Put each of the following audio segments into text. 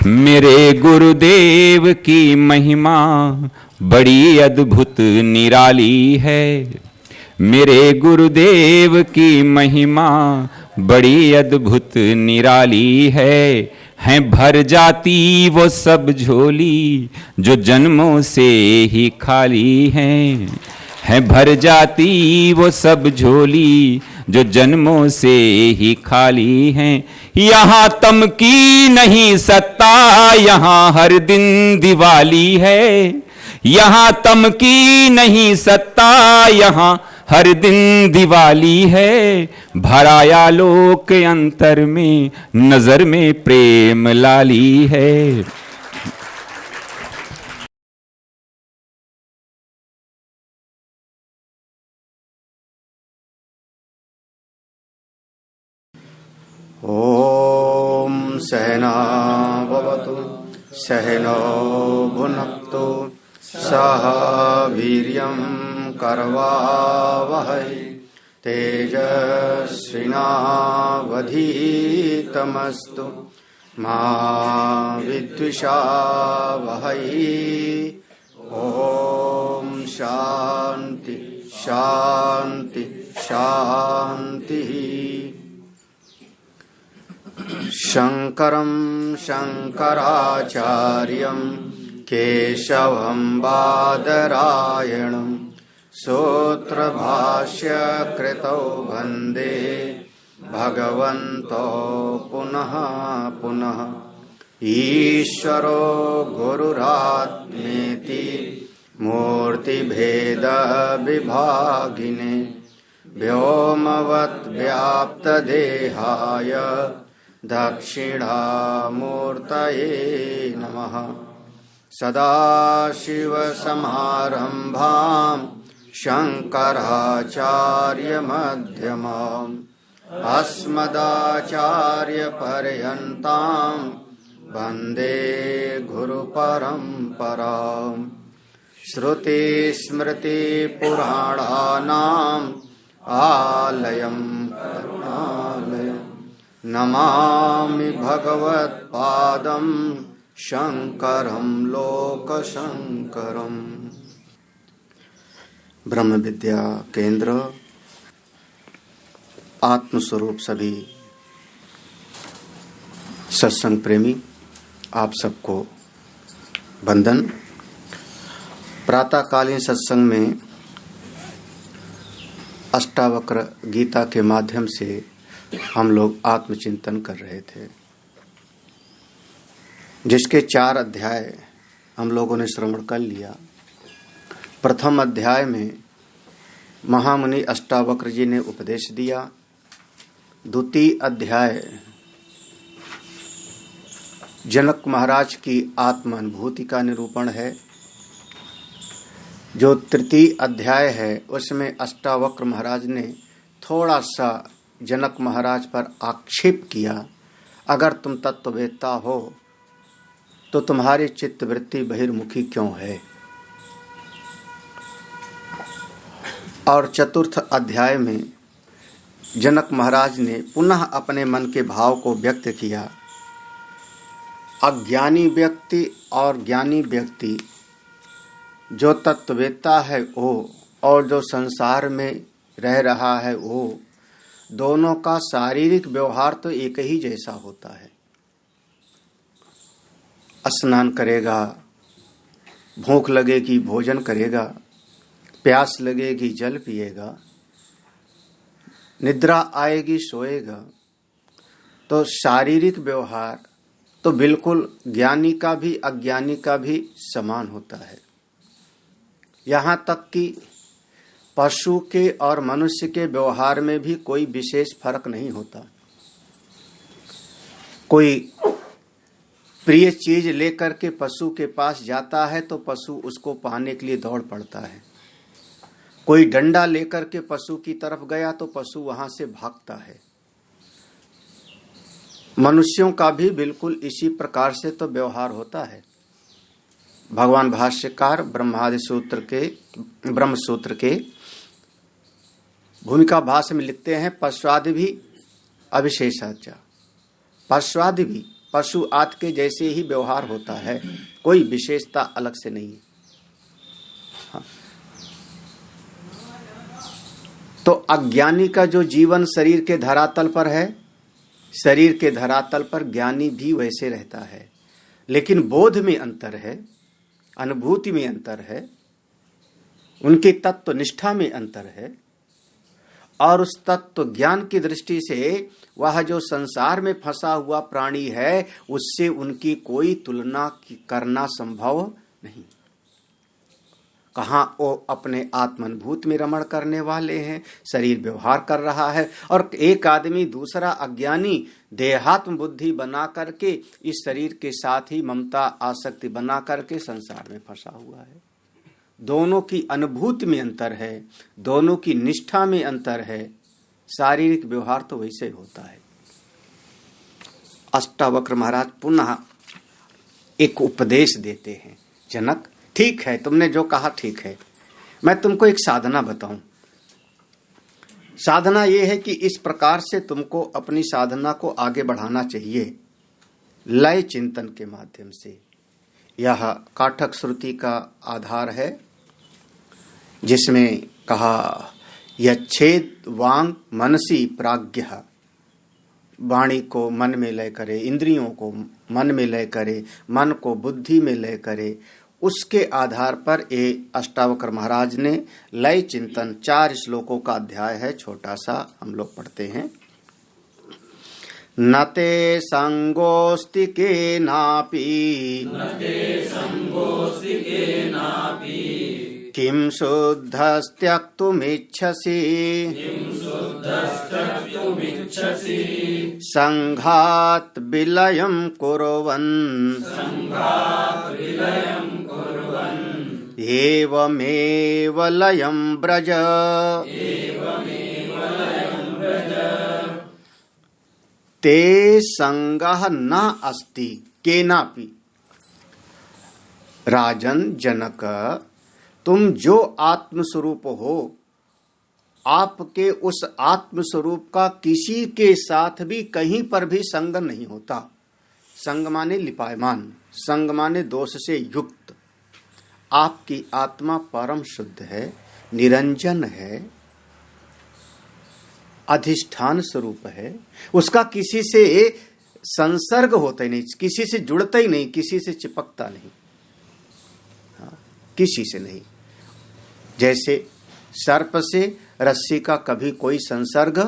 मेरे गुरुदेव की महिमा बड़ी अद्भुत निराली है। मेरे गुरुदेव की महिमा बड़ी अद्भुत निराली है भर जाती वो सब झोली जो जन्मों से ही खाली है भर जाती वो सब झोली जो जन्मों से ही खाली हैं। यहाँ तम की नहीं सत्ता, यहाँ हर दिन दिवाली है। यहाँ तम की नहीं सत्ता, यहाँ हर दिन दिवाली है। भराया लोक अंतर में, नजर में प्रेम लाली है। ओम सहना भवतु सहनो भुनक्तु सह वीर्यं करवावहै तेजस्विनावधीतमस्तु मा विद्विषावहै। ओम शांति शांति शांति। शंकरं शंकराचार्यं केशवं बादरायणं सूत्रभाष्यकृतौ वन्दे भगवन्तो पुनः पुनः। ईश्वरो गुरुरात्मेति मूर्तिभेदविभागिने व्योमवद्व्याप्तदेहाय दक्षिणामूर्तये नमः। सदाशिवसमारम्भां शङ्कराचार्यमध्यमाम् अस्मदाचार्यपर्यन्तां वन्दे गुरुपरम्पराम्। श्रुतिस्मृतिपुराणानाम् आलयं करुणालयम् नमामि भगवत्पादं शंकरं लोकशंकरम्। ब्रह्म विद्या केंद्र आत्मस्वरूप सभी सत्संग प्रेमी, आप सबको वंदन। प्रातःकालीन सत्संग में अष्टावक्र गीता के माध्यम से हम लोग आत्मचिंतन कर रहे थे, जिसके 4 अध्याय हम लोगों ने श्रवण कर लिया। प्रथम अध्याय में महामुनि अष्टावक्र जी ने उपदेश दिया। द्वितीय अध्याय जनक महाराज की आत्म अनुभूति का निरूपण है। जो तृतीय अध्याय है उसमें अष्टावक्र महाराज ने थोड़ा सा जनक महाराज पर आक्षेप किया, अगर तुम तत्ववेत्ता हो तो तुम्हारी चित्तवृत्ति बहिर्मुखी क्यों है। और चतुर्थ अध्याय में जनक महाराज ने पुनः अपने मन के भाव को व्यक्त किया। अज्ञानी व्यक्ति और ज्ञानी व्यक्ति, जो तत्ववेत्ता है वो और जो संसार में रह रहा है वो, दोनों का शारीरिक व्यवहार तो एक ही जैसा होता है। स्नान करेगा, भूख लगेगी भोजन करेगा, प्यास लगेगी जल पिएगा, निद्रा आएगी सोएगा। तो शारीरिक व्यवहार तो बिल्कुल ज्ञानी का भी अज्ञानी का भी समान होता है। यहाँ तक कि पशु के और मनुष्य के व्यवहार में भी कोई विशेष फर्क नहीं होता। कोई प्रिय चीज लेकर के पशु के पास जाता है तो पशु उसको पाने के लिए दौड़ पड़ता है। कोई डंडा लेकर के पशु की तरफ गया तो पशु वहां से भागता है। मनुष्यों का भी बिल्कुल इसी प्रकार से तो व्यवहार होता है। भगवान भाष्यकार ब्रह्म सूत्र के भूमिका भाष्य में लिखते हैं, पश्वादि भी अविशेषाचा। पश्वादि भी पशु आदि के जैसे ही व्यवहार होता है, कोई विशेषता अलग से नहीं है। हाँ। तो अज्ञानी का जो जीवन शरीर के धरातल पर है, शरीर के धरातल पर ज्ञानी भी वैसे रहता है, लेकिन बोध में अंतर है, अनुभूति में अंतर है, उनके तत्व निष्ठा में अंतर है, और उस तत्व ज्ञान की दृष्टि से वह जो संसार में फंसा हुआ प्राणी है उससे उनकी कोई तुलना करना संभव नहीं। कहाँ वो अपने आत्मानुभूति में रमण करने वाले हैं, शरीर व्यवहार कर रहा है, और एक आदमी दूसरा अज्ञानी देहात्म बुद्धि बना करके इस शरीर के साथ ही ममता आसक्ति बना करके संसार में फंसा हुआ है। दोनों की अनुभूति में अंतर है, दोनों की निष्ठा में अंतर है। शारीरिक व्यवहार तो वैसे होता है। अष्टावक्र महाराज पुनः एक उपदेश देते हैं। जनक, ठीक है, तुमने जो कहा ठीक है, मैं तुमको एक साधना बताऊं। साधना यह है कि इस प्रकार से तुमको अपनी साधना को आगे बढ़ाना चाहिए, लय चिंतन के माध्यम से। यह काठक श्रुति का आधार है, जिसमें कहा यच्छेद वांग मनसी प्राज्ञः, वाणी को मन में लय करे, इंद्रियों को मन में लय करे, मन को बुद्धि में लय करे। उसके आधार पर ये अष्टावक्र महाराज ने लय चिंतन 4 श्लोकों का अध्याय है, छोटा सा, हम लोग पढ़ते हैं। नते संगोस्ति केनापि किं शुद्धस्त्यक्तुमिच्छसि संघात विलयं कुर्वन् एवमेव लयं व्रज। ते संगः न अस्ति केनापि। राजन जनक, तुम जो आत्मस्वरूप हो, आपके उस आत्मस्वरूप का किसी के साथ भी कहीं पर भी संग नहीं होता। संग माने लिपायमान, संग माने दोष से युक्त। आपकी आत्मा परम शुद्ध है, निरंजन है, अधिष्ठान स्वरूप है, उसका किसी से संसर्ग होता ही नहीं, किसी से जुड़ता ही नहीं, किसी से चिपकता नहीं, किसी से नहीं। जैसे सर्प से रस्सी का कभी कोई संसर्ग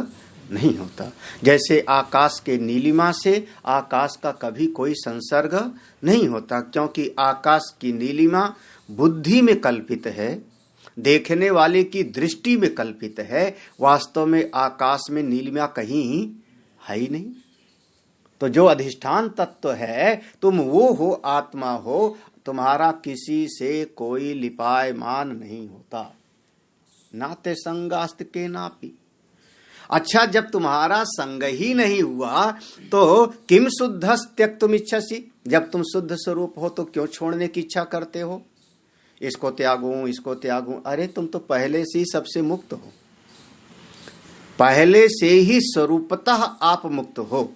नहीं होता, जैसे आकाश के नीलिमा से आकाश का कभी कोई संसर्ग नहीं होता, क्योंकि आकाश की नीलिमा बुद्धि में कल्पित है, देखने वाले की दृष्टि में कल्पित है। वास्तव में आकाश में नीलिमा कहीं है ही नहीं। तो जो अधिष्ठान तत्व है, तुम वो हो, आत्मा हो, तुम्हारा किसी से कोई लिपायमान नहीं होता। नाते संगास्त के नापी। अच्छा, जब तुम्हारा संग ही नहीं हुआ तो किम शुद्धस त्यक्तुम इच्छसि, जब तुम शुद्ध स्वरूप हो तो क्यों छोड़ने की इच्छा करते हो? इसको त्यागूं, इसको त्यागूं। अरे तुम तो पहले से ही सबसे मुक्त हो, पहले से ही स्वरूपतः आप मुक्त हो।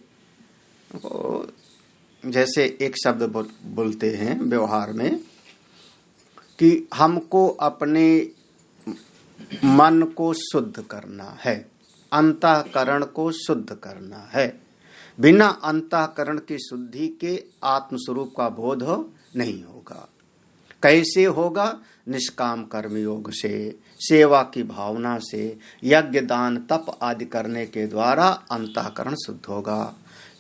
जैसे एक शब्द बोलते हैं व्यवहार में कि हमको अपने मन को शुद्ध करना है, अंतःकरण को शुद्ध करना है। बिना अंतःकरण की शुद्धि के आत्मस्वरूप का बोध नहीं होगा। कैसे होगा? निष्काम कर्म योग से, सेवा की भावना से, यज्ञ दान तप आदि करने के द्वारा अंतःकरण शुद्ध होगा।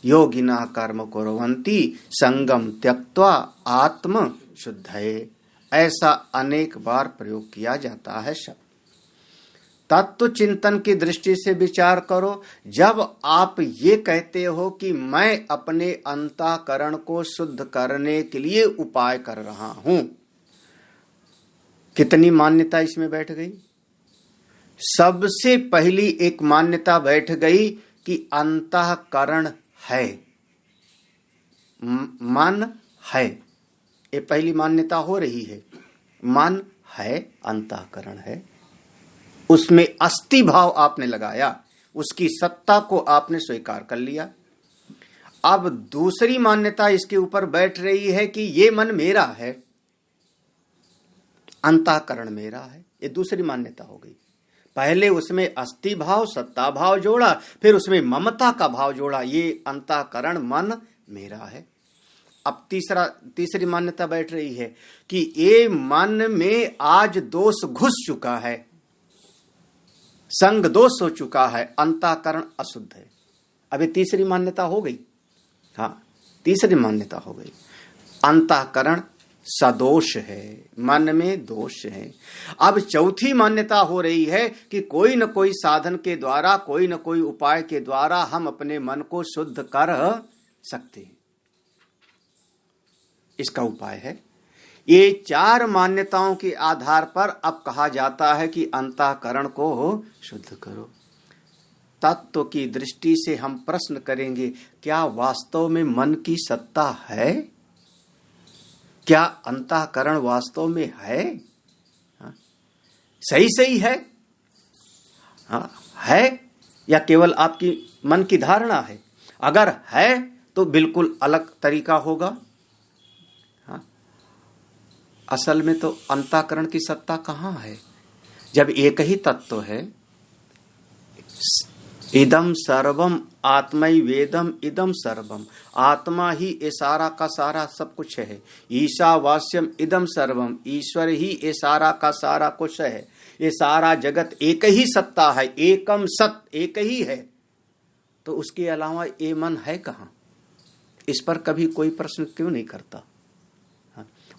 योगिना कर्म कुर्वन्ति संगम त्यक्त्वा आत्म शुद्धये, ऐसा अनेक बार प्रयोग किया जाता है शब्द। तत्व चिंतन की दृष्टि से विचार करो। जब आप ये कहते हो कि मैं अपने अंतःकरण को शुद्ध करने के लिए उपाय कर रहा हूं, कितनी मान्यता इसमें बैठ गई? सबसे पहली एक मान्यता बैठ गई कि अंतःकरण है, मन है। ये पहली मान्यता हो रही है। मन है, अंतःकरण है, उसमें अस्थि भाव आपने लगाया, उसकी सत्ता को आपने स्वीकार कर लिया। अब दूसरी मान्यता इसके ऊपर बैठ रही है कि ये मन मेरा है, अंतःकरण मेरा है। ये दूसरी मान्यता हो गई। पहले उसमें अस्थि भाव, सत्ता भाव जोड़ा, फिर उसमें ममता का भाव जोड़ा, ये अंतःकरण मन मेरा है। अब तीसरी मान्यता बैठ रही है कि ये मन में आज दोष घुस चुका है, संग दोष हो चुका है, अंतःकरण अशुद्ध है। अब ये तीसरी मान्यता हो गई। हाँ, तीसरी मान्यता हो गई, अंतःकरण सदोष है, मन में दोष है। अब चौथी मान्यता हो रही है कि कोई न कोई साधन के द्वारा, कोई न कोई उपाय के द्वारा हम अपने मन को शुद्ध कर सकते हैं। इसका उपाय है। ये चार मान्यताओं के आधार पर अब कहा जाता है कि अंतःकरण को शुद्ध करो। तत्व की दृष्टि से हम प्रश्न करेंगे, क्या वास्तव में मन की सत्ता है? क्या अंतःकरण वास्तव में है? हाँ? सही है? हाँ, है या केवल आपकी मन की धारणा है? अगर है तो बिल्कुल अलग तरीका होगा। हाँ? असल में तो अंतःकरण की सत्ता कहाँ है? जब एक ही तत्व है, इदम सर्वम आत्मैवेदम इदम सर्वम, आत्मा ही ये सारा का सारा सब कुछ है। ईशावास्यम इदम सर्वम, ईश्वर ही ये सारा का सारा कुछ है। ये सारा जगत एक ही सत्ता है, एकम सत, एक ही है। तो उसके अलावा ये मन है कहाँ? इस पर कभी कोई प्रश्न क्यों नहीं करता?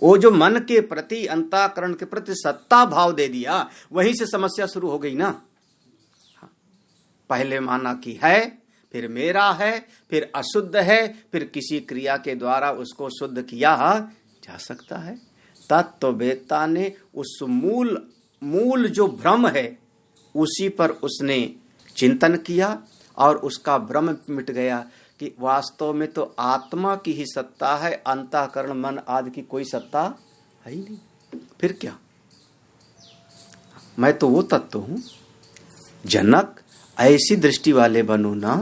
वो जो मन के प्रति, अंतःकरण के प्रति सत्ता भाव दे दिया, वहीं से समस्या शुरू हो गई ना। पहले माना कि है, फिर मेरा है, फिर अशुद्ध है, फिर किसी क्रिया के द्वारा उसको शुद्ध किया जा सकता है। तत्ववेत्ता ने उस मूल जो भ्रम है उसी पर उसने चिंतन किया और उसका भ्रम मिट गया कि वास्तव में तो आत्मा की ही सत्ता है, अंतःकरण मन आदि की कोई सत्ता है ही नहीं। फिर क्या? मैं तो वो तत्व हूं। जनक, ऐसी दृष्टि वाले बनो ना,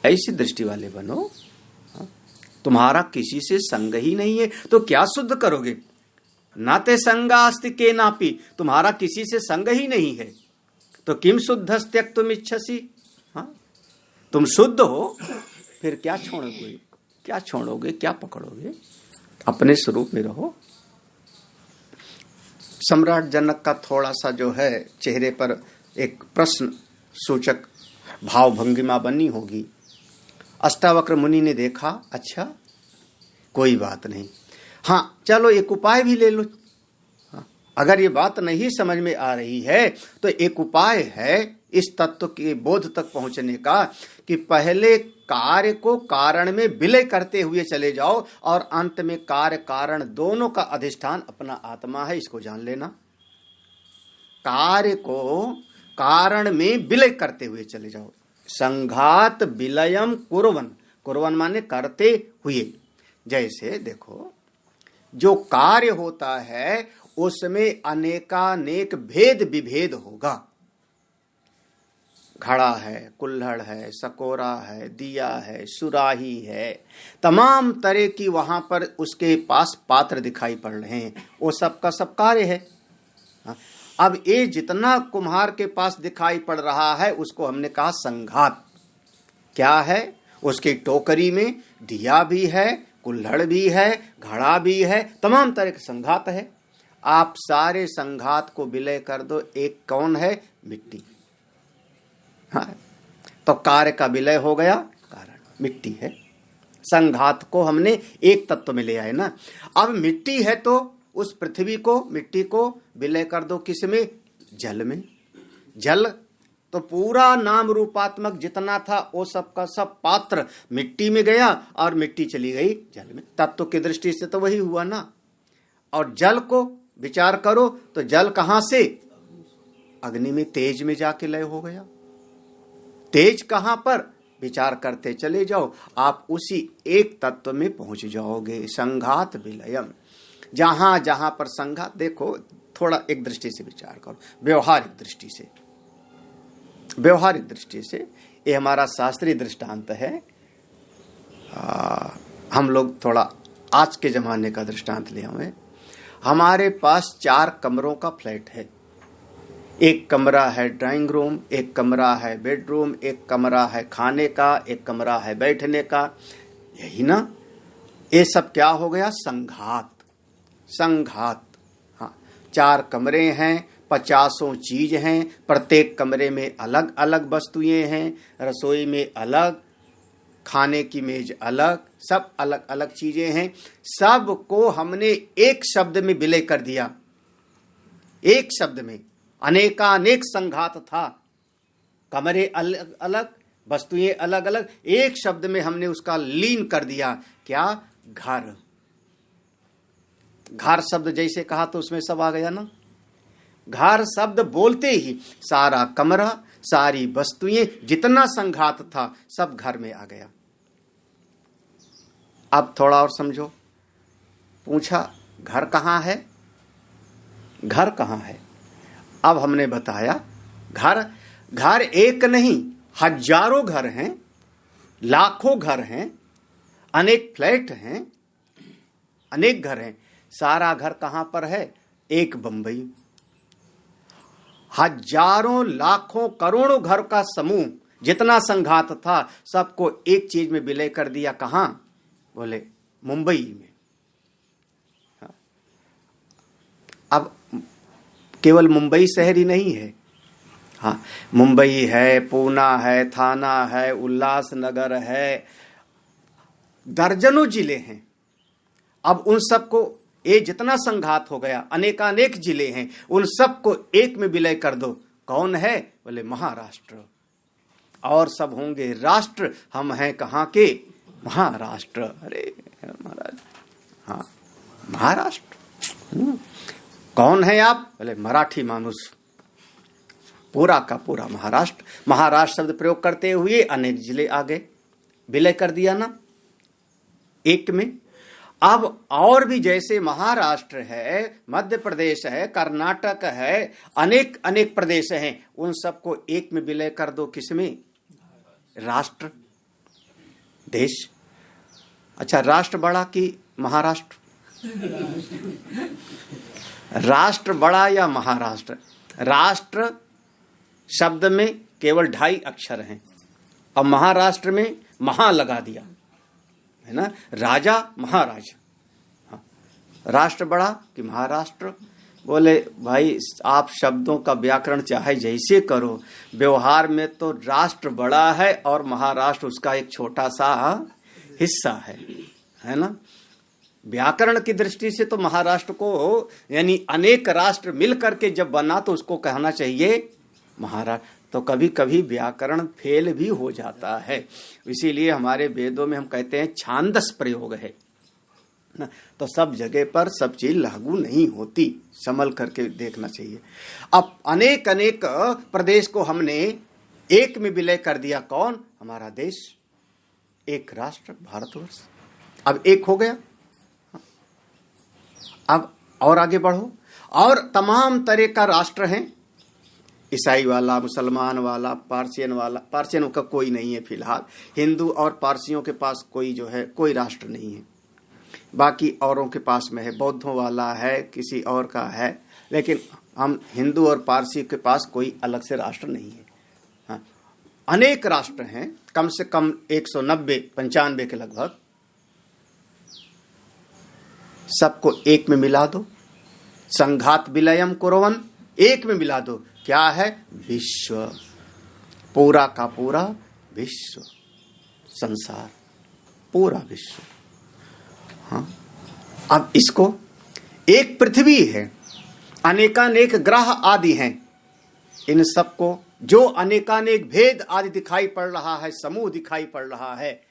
ऐसी दृष्टि वाले बनो। तुम्हारा किसी से संग ही नहीं है तो क्या शुद्ध करोगे? नाते संगास्ति के नापी, तुम्हारा किसी से संग ही नहीं है तो किम शुद्धस्त्यक तुम इच्छसी। हाँ, तुम शुद्ध हो, फिर क्या छोड़ोगे? क्या छोड़ोगे? क्या पकड़ोगे? अपने स्वरूप में रहो। सम्राट जनक का थोड़ा सा जो है चेहरे पर एक प्रश्न सूचक भाव भंगिमा बनी होगी। अष्टावक्र मुनि ने देखा, अच्छा कोई बात नहीं, हाँ चलो एक उपाय भी ले लो। हाँ, अगर ये बात नहीं समझ में आ रही है तो एक उपाय है इस तत्व के बोध तक पहुंचने का कि पहले कार्य को कारण में विलय करते हुए चले जाओ और अंत में कार्य कारण दोनों का अधिष्ठान अपना आत्मा है, इसको जान लेना। कार्य को कारण में विलय करते हुए चले जाओ। संघात विलयम कुर्वन, कुर्वन माने करते हुए। जैसे देखो, जो कार्य होता है उसमें अनेकानेक भेद विभेद होगा। घड़ा है, कुल्हड़ है, सकोरा है, दिया है, सुराही है, तमाम तरह की वहां पर उसके पास पात्र दिखाई पड़ रहे हैं, वो सबका सब कार्य है। अब ये जितना कुम्हार के पास दिखाई पड़ रहा है उसको हमने कहा संघात। क्या है? उसकी टोकरी में दिया भी है, कुल्हड़ भी है, घड़ा भी है, तमाम तरह के संघात है। आप सारे संघात को विलय कर दो, एक कौन है? मिट्टी। हाँ, तो कार्य का विलय हो गया, कारण मिट्टी है। संघात को हमने एक तत्व में ले आए ना। अब मिट्टी है तो उस पृथ्वी को, मिट्टी को विलय कर दो किसमें? जल में। जल तो पूरा नाम रूपात्मक जितना था वो सब का सब पात्र मिट्टी में गया और मिट्टी चली गई जल में। तत्व की दृष्टि से तो वही हुआ ना। और जल को विचार करो तो जल कहां से? अग्नि में, तेज में जाके लय हो गया। तेज कहां पर? विचार करते चले जाओ, आप उसी एक तत्व में पहुंच जाओगे। संघात विलयम, जहां जहां पर संघात, देखो थोड़ा एक दृष्टि से विचार करो, व्यवहारिक दृष्टि से। व्यवहारिक दृष्टि से ये हमारा शास्त्रीय दृष्टांत है। हम लोग थोड़ा आज के ज़माने का दृष्टांत ले आए। हमारे पास 4 कमरों का फ्लैट है। एक कमरा है ड्राइंग रूम, एक कमरा है बेडरूम, एक कमरा है खाने का, एक कमरा है बैठने का। यही ना, ये सब क्या हो गया? संघात। संघात। हाँ, 4 कमरे हैं, 50 चीज हैं, प्रत्येक कमरे में अलग अलग वस्तुएं हैं, रसोई में अलग, खाने की मेज अलग, सब अलग अलग चीजें हैं। सबको हमने एक शब्द में विलय कर दिया। एक शब्द में अनेकानेक संघात था, कमरे अलग अलग, वस्तुएं अलग अलग, एक शब्द में हमने उसका लीन कर दिया। क्या? घर। घर शब्द जैसे कहा तो उसमें सब आ गया ना। घर शब्द बोलते ही सारा कमरा, सारी वस्तुएं, जितना संघात था सब घर में आ गया। अब थोड़ा और समझो। पूछा घर कहाँ है? घर कहाँ है? अब हमने बताया घर, घर एक नहीं, हजारों घर हैं, लाखों घर हैं, अनेक फ्लैट हैं, अनेक घर हैं। सारा घर कहां पर है? एक बंबई। हजारों लाखों करोड़ों घर का समूह, जितना संघात था सबको एक चीज में विलय कर दिया। कहां? बोले मुंबई में। अब केवल मुंबई शहर ही नहीं है। हाँ, मुंबई है, पूना है, थाना है, उल्लासनगर है, दर्जनों जिले हैं। अब उन सबको, ये जितना संघात हो गया, अनेकानेक जिले हैं, उन सबको एक में विलय कर दो। कौन है? बोले महाराष्ट्र। और सब होंगे राष्ट्र, हम हैं कहाँ के? महाराष्ट्र। अरे महाराज, हाँ महाराष्ट्र। कौन है आप? बोले मराठी मानुस। पूरा का पूरा महाराष्ट्र। महाराष्ट्र शब्द प्रयोग करते हुए अनेक जिले आ गए, विलय कर दिया ना एक में। अब और भी जैसे महाराष्ट्र है, मध्य प्रदेश है, कर्नाटक है, अनेक अनेक प्रदेश हैं, उन सबको एक में विलय कर दो। किसमें? राष्ट्र, देश। अच्छा, राष्ट्र बड़ा कि महाराष्ट्र? राष्ट्र बड़ा या महाराष्ट्र? राष्ट्र शब्द में केवल 2.5 अक्षर हैं, अब महाराष्ट्र में महा लगा दिया है ना, राजा महाराजा। हाँ, राष्ट्र बड़ा कि महाराष्ट्र? बोले भाई आप शब्दों का व्याकरण चाहे जैसे करो, व्यवहार में तो राष्ट्र बड़ा है और महाराष्ट्र उसका एक छोटा सा हिस्सा है ना। व्याकरण की दृष्टि से तो महाराष्ट्र को, यानी अनेक राष्ट्र मिलकर के जब बना तो उसको कहना चाहिए महाराष्ट्र। तो कभी कभी व्याकरण फेल भी हो जाता है, इसीलिए हमारे वेदों में हम कहते हैं छांदस प्रयोग है ना। तो सब जगह पर सब चीज लागू नहीं होती, संभल करके देखना चाहिए। अब अनेक अनेक प्रदेश को हमने एक में विलय कर दिया। कौन? हमारा देश, एक राष्ट्र भारतवर्ष। अब एक हो गया। अब और आगे बढ़ो, और तमाम तरह का राष्ट्र हैं, ईसाई वाला, मुसलमान वाला, पारसियन वाला। पारसियन का कोई नहीं है फिलहाल, हिंदू और पारसियों के पास कोई जो है कोई राष्ट्र नहीं है, बाकी औरों के पास में है, बौद्धों वाला है, किसी और का है, लेकिन हम हिंदू और पारसी के पास कोई अलग से राष्ट्र नहीं है। हाँ, अनेक राष्ट्र हैं, कम से कम 190-95 के लगभग। सबको एक में मिला दो। संघात विलयम कुर्वन्, एक में मिला दो। क्या है? विश्व। पूरा का पूरा विश्व, संसार, पूरा विश्व। हाँ, अब इसको, एक पृथ्वी है, अनेकानेक ग्रह आदि हैं, इन सबको जो अनेकानेक भेद आदि दिखाई पड़ रहा है, समूह दिखाई पड़ रहा है,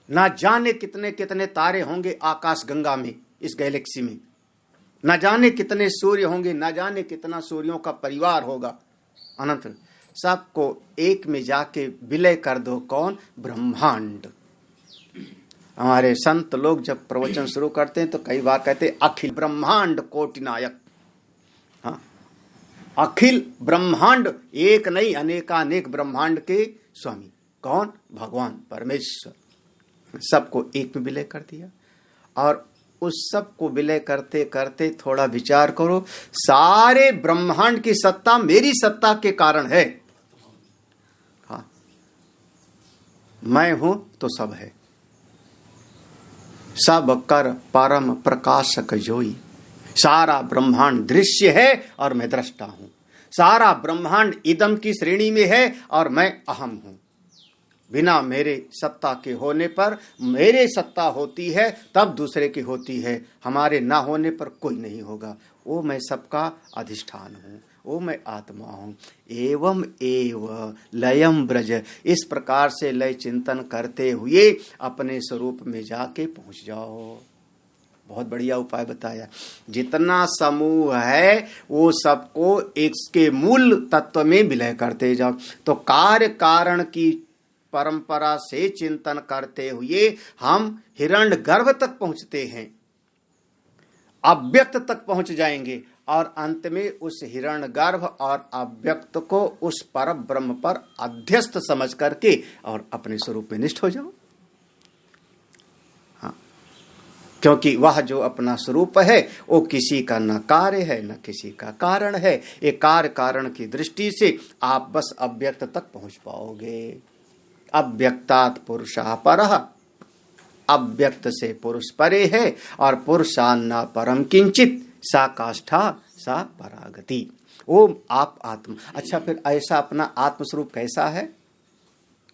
ना जाने कितने कितने तारे होंगे आकाश गंगा में, इस गैलेक्सी में, ना जाने कितने सूर्य होंगे, ना जाने कितना सूर्यों का परिवार होगा, अनंत। सबको एक में जाके विलय कर दो। कौन? ब्रह्मांड। हमारे संत लोग जब प्रवचन शुरू करते हैं तो कई बार कहते हैं अखिल ब्रह्मांड कोटि नायक। हाँ, अखिल ब्रह्मांड, एक नहीं अनेकानेक ब्रह्मांड के स्वामी। कौन? भगवान परमेश्वर। सबको एक में विलय कर दिया। और उस सब को विलय करते करते थोड़ा विचार करो, सारे ब्रह्मांड की सत्ता मेरी सत्ता के कारण है। हाँ, मैं हूं तो सब है। सब कर परम प्रकाशक जोई। सारा ब्रह्मांड दृश्य है और मैं दृष्टा हूं। सारा ब्रह्मांड इदम की श्रेणी में है और मैं अहम हूं। बिना मेरे सत्ता के होने पर, मेरे सत्ता होती है तब दूसरे की होती है, हमारे ना होने पर कोई नहीं होगा। वो मैं सबका अधिष्ठान हूँ, वो मैं आत्मा हूँ। एवं एव लयम ब्रज। इस प्रकार से लय चिंतन करते हुए अपने स्वरूप में जाके पहुंच जाओ। बहुत बढ़िया उपाय बताया। जितना समूह है वो सबको इसके मूल तत्व में विलय करते जाओ। तो कार्य कारण की परंपरा से चिंतन करते हुए हम हिरण्यगर्भ तक पहुंचते हैं, अव्यक्त तक पहुंच जाएंगे और अंत में उस हिरण्यगर्भ और अव्यक्त को उस पर ब्रह्म पर अध्यस्त समझ करके और अपने स्वरूप में निष्ठ हो जाओ। हाँ, क्योंकि वह जो अपना स्वरूप है वो किसी का न कार्य है न किसी का कारण है। एक कार्य कारण की दृष्टि से आप बस अव्यक्त तक पहुंच पाओगे। अव्यक्तात् पुरुषः परः। अव्यक्त से पुरुष परे है और पुरुषान्ना परम किंचित सा काष्ठा सा परागति। वो आप आत्मा। अच्छा, फिर ऐसा अपना आत्मस्वरूप कैसा है?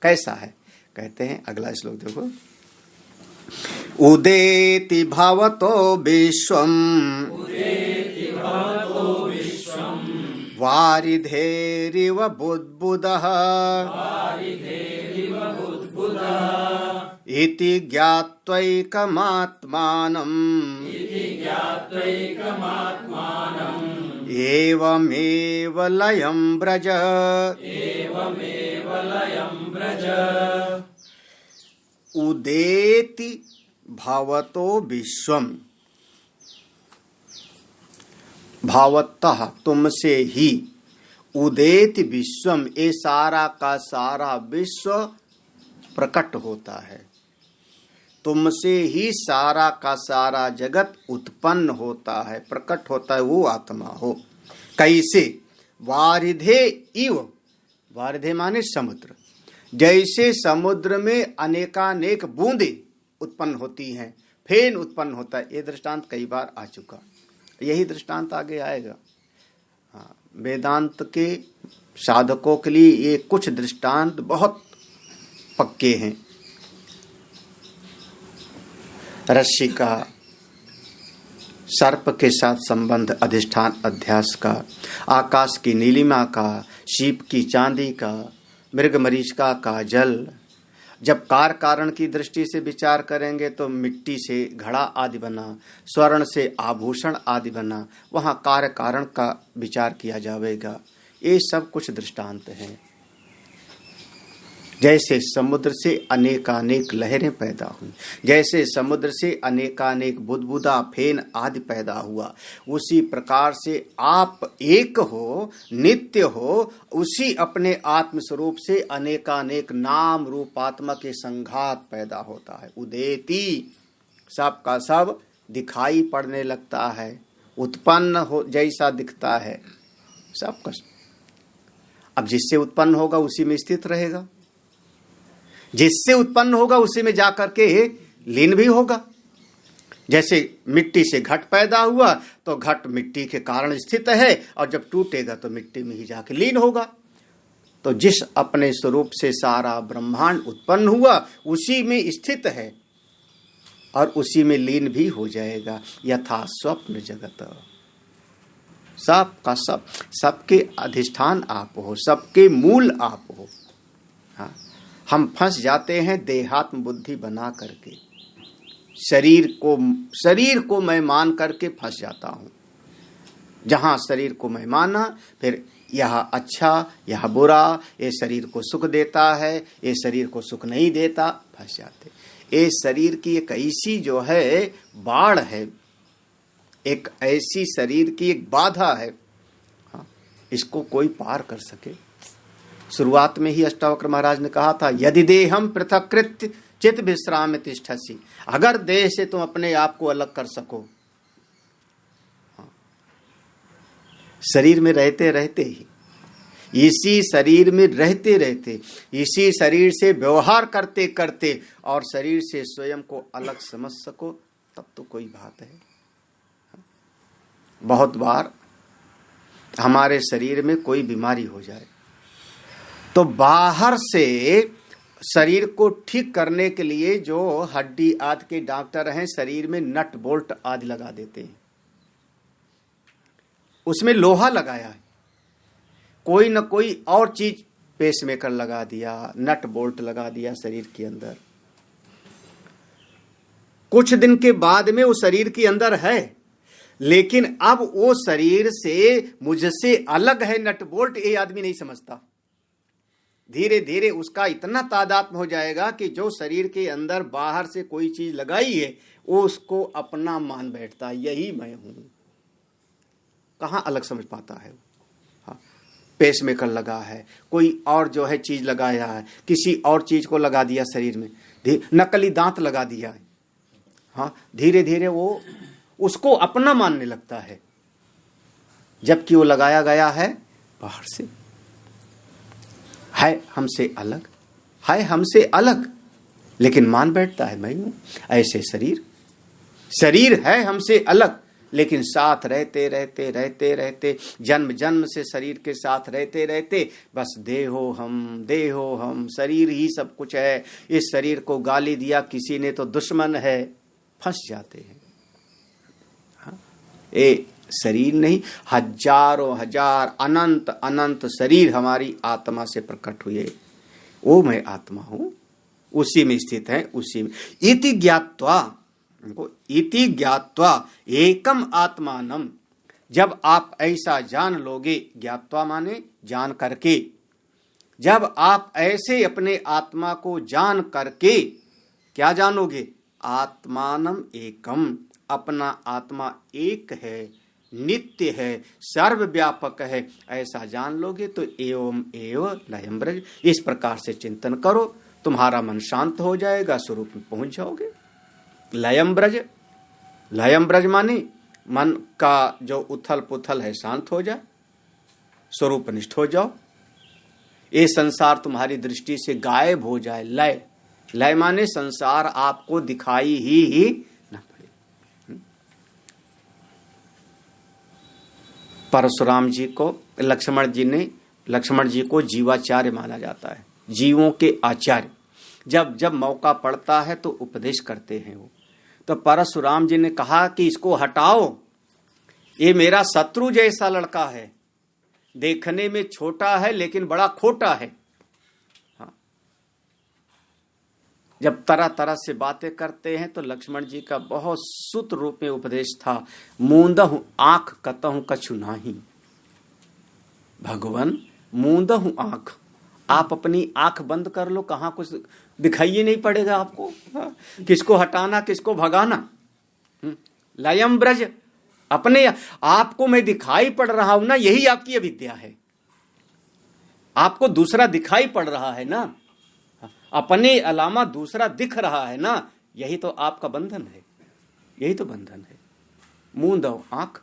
कैसा है कहते हैं, अगला श्लोक देखो। उदेति भवतो विश्वम वारिधेरिव बुद्बुदः इति ज्ञात्वैकमात्मानम् एवमेव लयं व्रज। उदेति भवतो विश्वम। भावतः तुमसे ही, उदेति विश्वम, ये सारा का सारा विश्व प्रकट होता है। तुमसे ही सारा का सारा जगत उत्पन्न होता है, प्रकट होता है, वो आत्मा हो। कैसे? वारिधे इव। वारिधे माने समुद्र। जैसे समुद्र में अनेकानेक बूंदे उत्पन्न होती हैं, फेन उत्पन्न होता है। ये दृष्टांत कई बार आ चुका, यही दृष्टांत आगे आएगा। हाँ, वेदांत के साधकों के लिए ये कुछ दृष्टांत बहुत पक्के हैं। रस्सी का, सर्प के साथ संबंध अधिष्ठान अध्यास का, आकाश की नीलिमा का, शीप की चांदी का, मृग मरीचिका का जल। जब कार्य कारण की दृष्टि से विचार करेंगे तो मिट्टी से घड़ा आदि बना, स्वर्ण से आभूषण आदि बना, वहाँ कार्य कारण का विचार किया जाएगा। ये सब कुछ दृष्टांत हैं। जैसे समुद्र से अनेकानेक लहरें पैदा हुई, जैसे समुद्र से अनेकानेक बुदबुदा, फेन आदि पैदा हुआ, उसी प्रकार से आप एक हो, नित्य हो। उसी अपने आत्म स्वरूप से अनेकानेक नाम रूपात्मक के संघात पैदा होता है। उदेति, सब का सब दिखाई पड़ने लगता है, उत्पन्न हो जैसा दिखता है सब का। अब जिससे उत्पन्न होगा उसी में स्थित रहेगा, जिससे उत्पन्न होगा उसी में जाकर के लीन भी होगा। जैसे मिट्टी से घट पैदा हुआ तो घट मिट्टी के कारण स्थित है और जब टूटेगा तो मिट्टी में ही जाके लीन होगा। तो जिस अपने स्वरूप से सारा ब्रह्मांड उत्पन्न हुआ उसी में स्थित है और उसी में लीन भी हो जाएगा। यथा स्वप्न जगत। सब का सब, सबके अधिष्ठान आप हो, सबके मूल आप हो। हाँ, हम फंस जाते हैं देहात्म बुद्धि बना करके, शरीर को मैं मान करके फंस जाता हूँ। जहाँ शरीर को मैं माना, फिर यह अच्छा यह बुरा, ये शरीर को सुख देता है, ये शरीर को सुख नहीं देता, फंस जाते। ये शरीर की एक ऐसी जो है बाढ़ है, एक ऐसी शरीर की एक बाधा है। हाँ, इसको कोई पार कर सके। शुरुआत में ही अष्टावक्र महाराज ने कहा था, यदि देहम पृथक्कृत्य चित विश्राम में तिष्ठसि। अगर देह से तुम अपने आप को अलग कर सको, शरीर में रहते रहते ही, इसी शरीर में रहते रहते, इसी शरीर से व्यवहार करते करते और शरीर से स्वयं को अलग समझ सको, तब तो कोई बात है। बहुत बार हमारे शरीर में कोई बीमारी हो जाए तो बाहर से शरीर को ठीक करने के लिए जो हड्डी आदि के डॉक्टर हैं, शरीर में नट बोल्ट आदि लगा देते हैं। उसमें लोहा लगाया है, कोई न कोई और चीज पेसमेकर लगा दिया, नट बोल्ट लगा दिया शरीर के अंदर। कुछ दिन के बाद में वो शरीर के अंदर है, लेकिन अब वो शरीर से मुझसे अलग है नट बोल्ट, ये आदमी नहीं समझता। धीरे धीरे उसका इतना तादात्म्य हो जाएगा कि जो शरीर के अंदर बाहर से कोई चीज लगाई है वो उसको अपना मान बैठता है, यही मैं हूं। कहां अलग समझ पाता है। हाँ, पेसमेकर लगा है, कोई और जो है चीज लगाया है, किसी और चीज को लगा दिया शरीर में, नकली दांत लगा दिया है। हाँ, धीरे धीरे वो उसको अपना मानने लगता है, जबकि वो लगाया गया है बाहर से, है हमसे अलग, है हमसे अलग, लेकिन मान बैठता है मैं हूं। ऐसे शरीर है हमसे अलग, लेकिन साथ रहते रहते रहते रहते, जन्म जन्म से शरीर के साथ रहते रहते, बस देहो हम, शरीर ही सब कुछ है। इस शरीर को गाली दिया किसी ने तो दुश्मन है, फंस जाते हैं। ये शरीर नहीं, हजारों हजार अनंत अनंत शरीर हमारी आत्मा से प्रकट हुए, वो मैं आत्मा हूं, उसी में स्थित है, उसी में। इति ज्ञात्वा एकम आत्मानम, जब आप ऐसा जान लोगे, ज्ञात्वा माने जान करके, जब आप ऐसे अपने आत्मा को जान करके क्या जानोगे, आत्मानम एकम, अपना आत्मा एक है, नित्य है, सर्वव्यापक है, ऐसा जान लोगे तो एवं एव लयम ब्रज, इस प्रकार से चिंतन करो, तुम्हारा मन शांत हो जाएगा, स्वरूप में पहुंच जाओगे। लयम ब्रज माने मन का जो उथल पुथल है शांत हो जाए, स्वरूप निष्ठ हो जाओ, ये संसार तुम्हारी दृष्टि से गायब हो जाए। लय माने संसार आपको दिखाई ही न पड़े। परशुराम जी को लक्ष्मण जी को जीवाचार्य माना जाता है, जीवों के आचार्य। जब जब मौका पड़ता है तो उपदेश करते हैं वो। तो परशुराम जी ने कहा कि इसको हटाओ, ये मेरा शत्रु जैसा लड़का है, देखने में छोटा है लेकिन बड़ा खोटा है। हाँ। जब तरह तरह से बातें करते हैं तो लक्ष्मण जी का बहुत सुत रूप में उपदेश था, मूंदहु आंख कतहु कछु नाही। भगवान मूंदहु आंख, आप अपनी आंख बंद कर लो, कहां कुछ दिखाई नहीं पड़ेगा आपको। हाँ। किसको हटाना किसको भगाना। लयम ब्रज, अपने आपको मैं दिखाई पड़ रहा हूं ना, यही आपकी अविद्या है। आपको दूसरा दिखाई पड़ रहा है ना, अपने अलावा दूसरा दिख रहा है ना, यही तो आपका बंधन है, यही तो बंधन है। मुंह दो आंख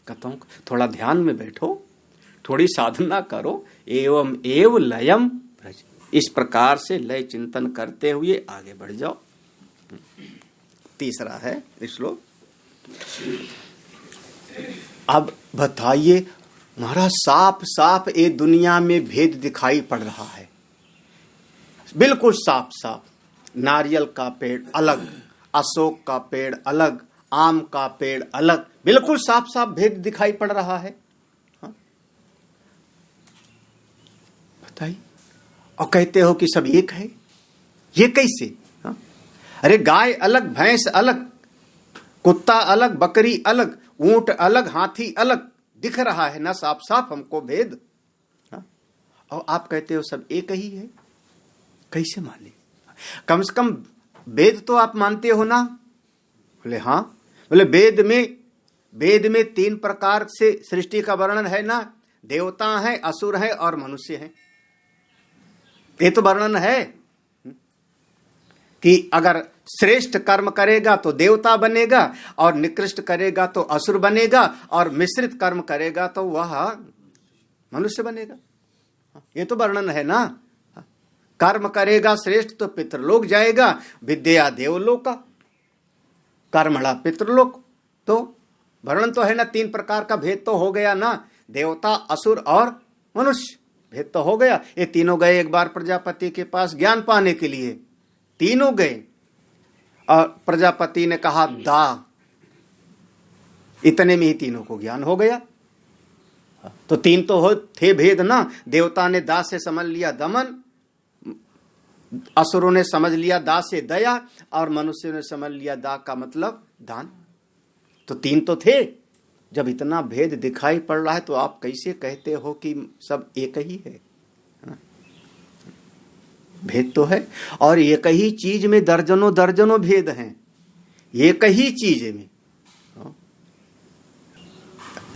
कतों, थोड़ा ध्यान में बैठो, थोड़ी साधना करो, एवं एव लयम ब्रज, इस प्रकार से लय चिंतन करते हुए आगे बढ़ जाओ। तीसरा है श्लोक। अब बताइए महाराज, साफ साफ ये दुनिया में भेद दिखाई पड़ रहा है, बिल्कुल साफ साफ। नारियल का पेड़ अलग, अशोक का पेड़ अलग, आम का पेड़ अलग, बिल्कुल साफ साफ भेद दिखाई पड़ रहा है। हाँ? बताइए, और कहते हो कि सब एक है, ये कैसे? हाँ? अरे गाय अलग, भैंस अलग, कुत्ता अलग, बकरी अलग, ऊंट अलग, हाथी अलग, दिख रहा है ना साफ साफ हमको भेद। हाँ? और आप कहते हो सब एक ही है, कैसे माने? कम से कम वेद तो आप मानते हो ना? बोले हाँ। बोले वेद में 3 प्रकार से सृष्टि का वर्णन है ना, देवता हैं, असुर हैं और मनुष्य हैं, ये तो वर्णन है। कि अगर श्रेष्ठ कर्म करेगा तो देवता बनेगा और निकृष्ट करेगा तो असुर बनेगा और मिश्रित कर्म करेगा तो वह मनुष्य बनेगा। ये तो वर्णन है ना। कर्म करेगा श्रेष्ठ तो पितृलोक जाएगा, विद्या देवलोक का, कर्मणा पितृलोक। तो वर्णन तो है ना, 3 प्रकार का भेद तो हो गया ना, देवता असुर और मनुष्य, भेद तो हो गया। ये तीनों गए एक बार प्रजापति के पास ज्ञान पाने के लिए, तीनों गए और प्रजापति ने कहा दा, इतने में ही तीनों को ज्ञान हो गया। तो 3 तो हो थे भेद ना, देवता ने दा से समझ लिया दमन, असुरों ने समझ लिया दा से दया और मनुष्य ने समझ लिया दा का मतलब दान। तो 3 तो थे। जब इतना भेद दिखाई पड़ रहा है तो आप कैसे कहते हो कि सब एक ही है? भेद तो है, और एक ही चीज में दर्जनों दर्जनों भेद हैं। एक ही चीज में,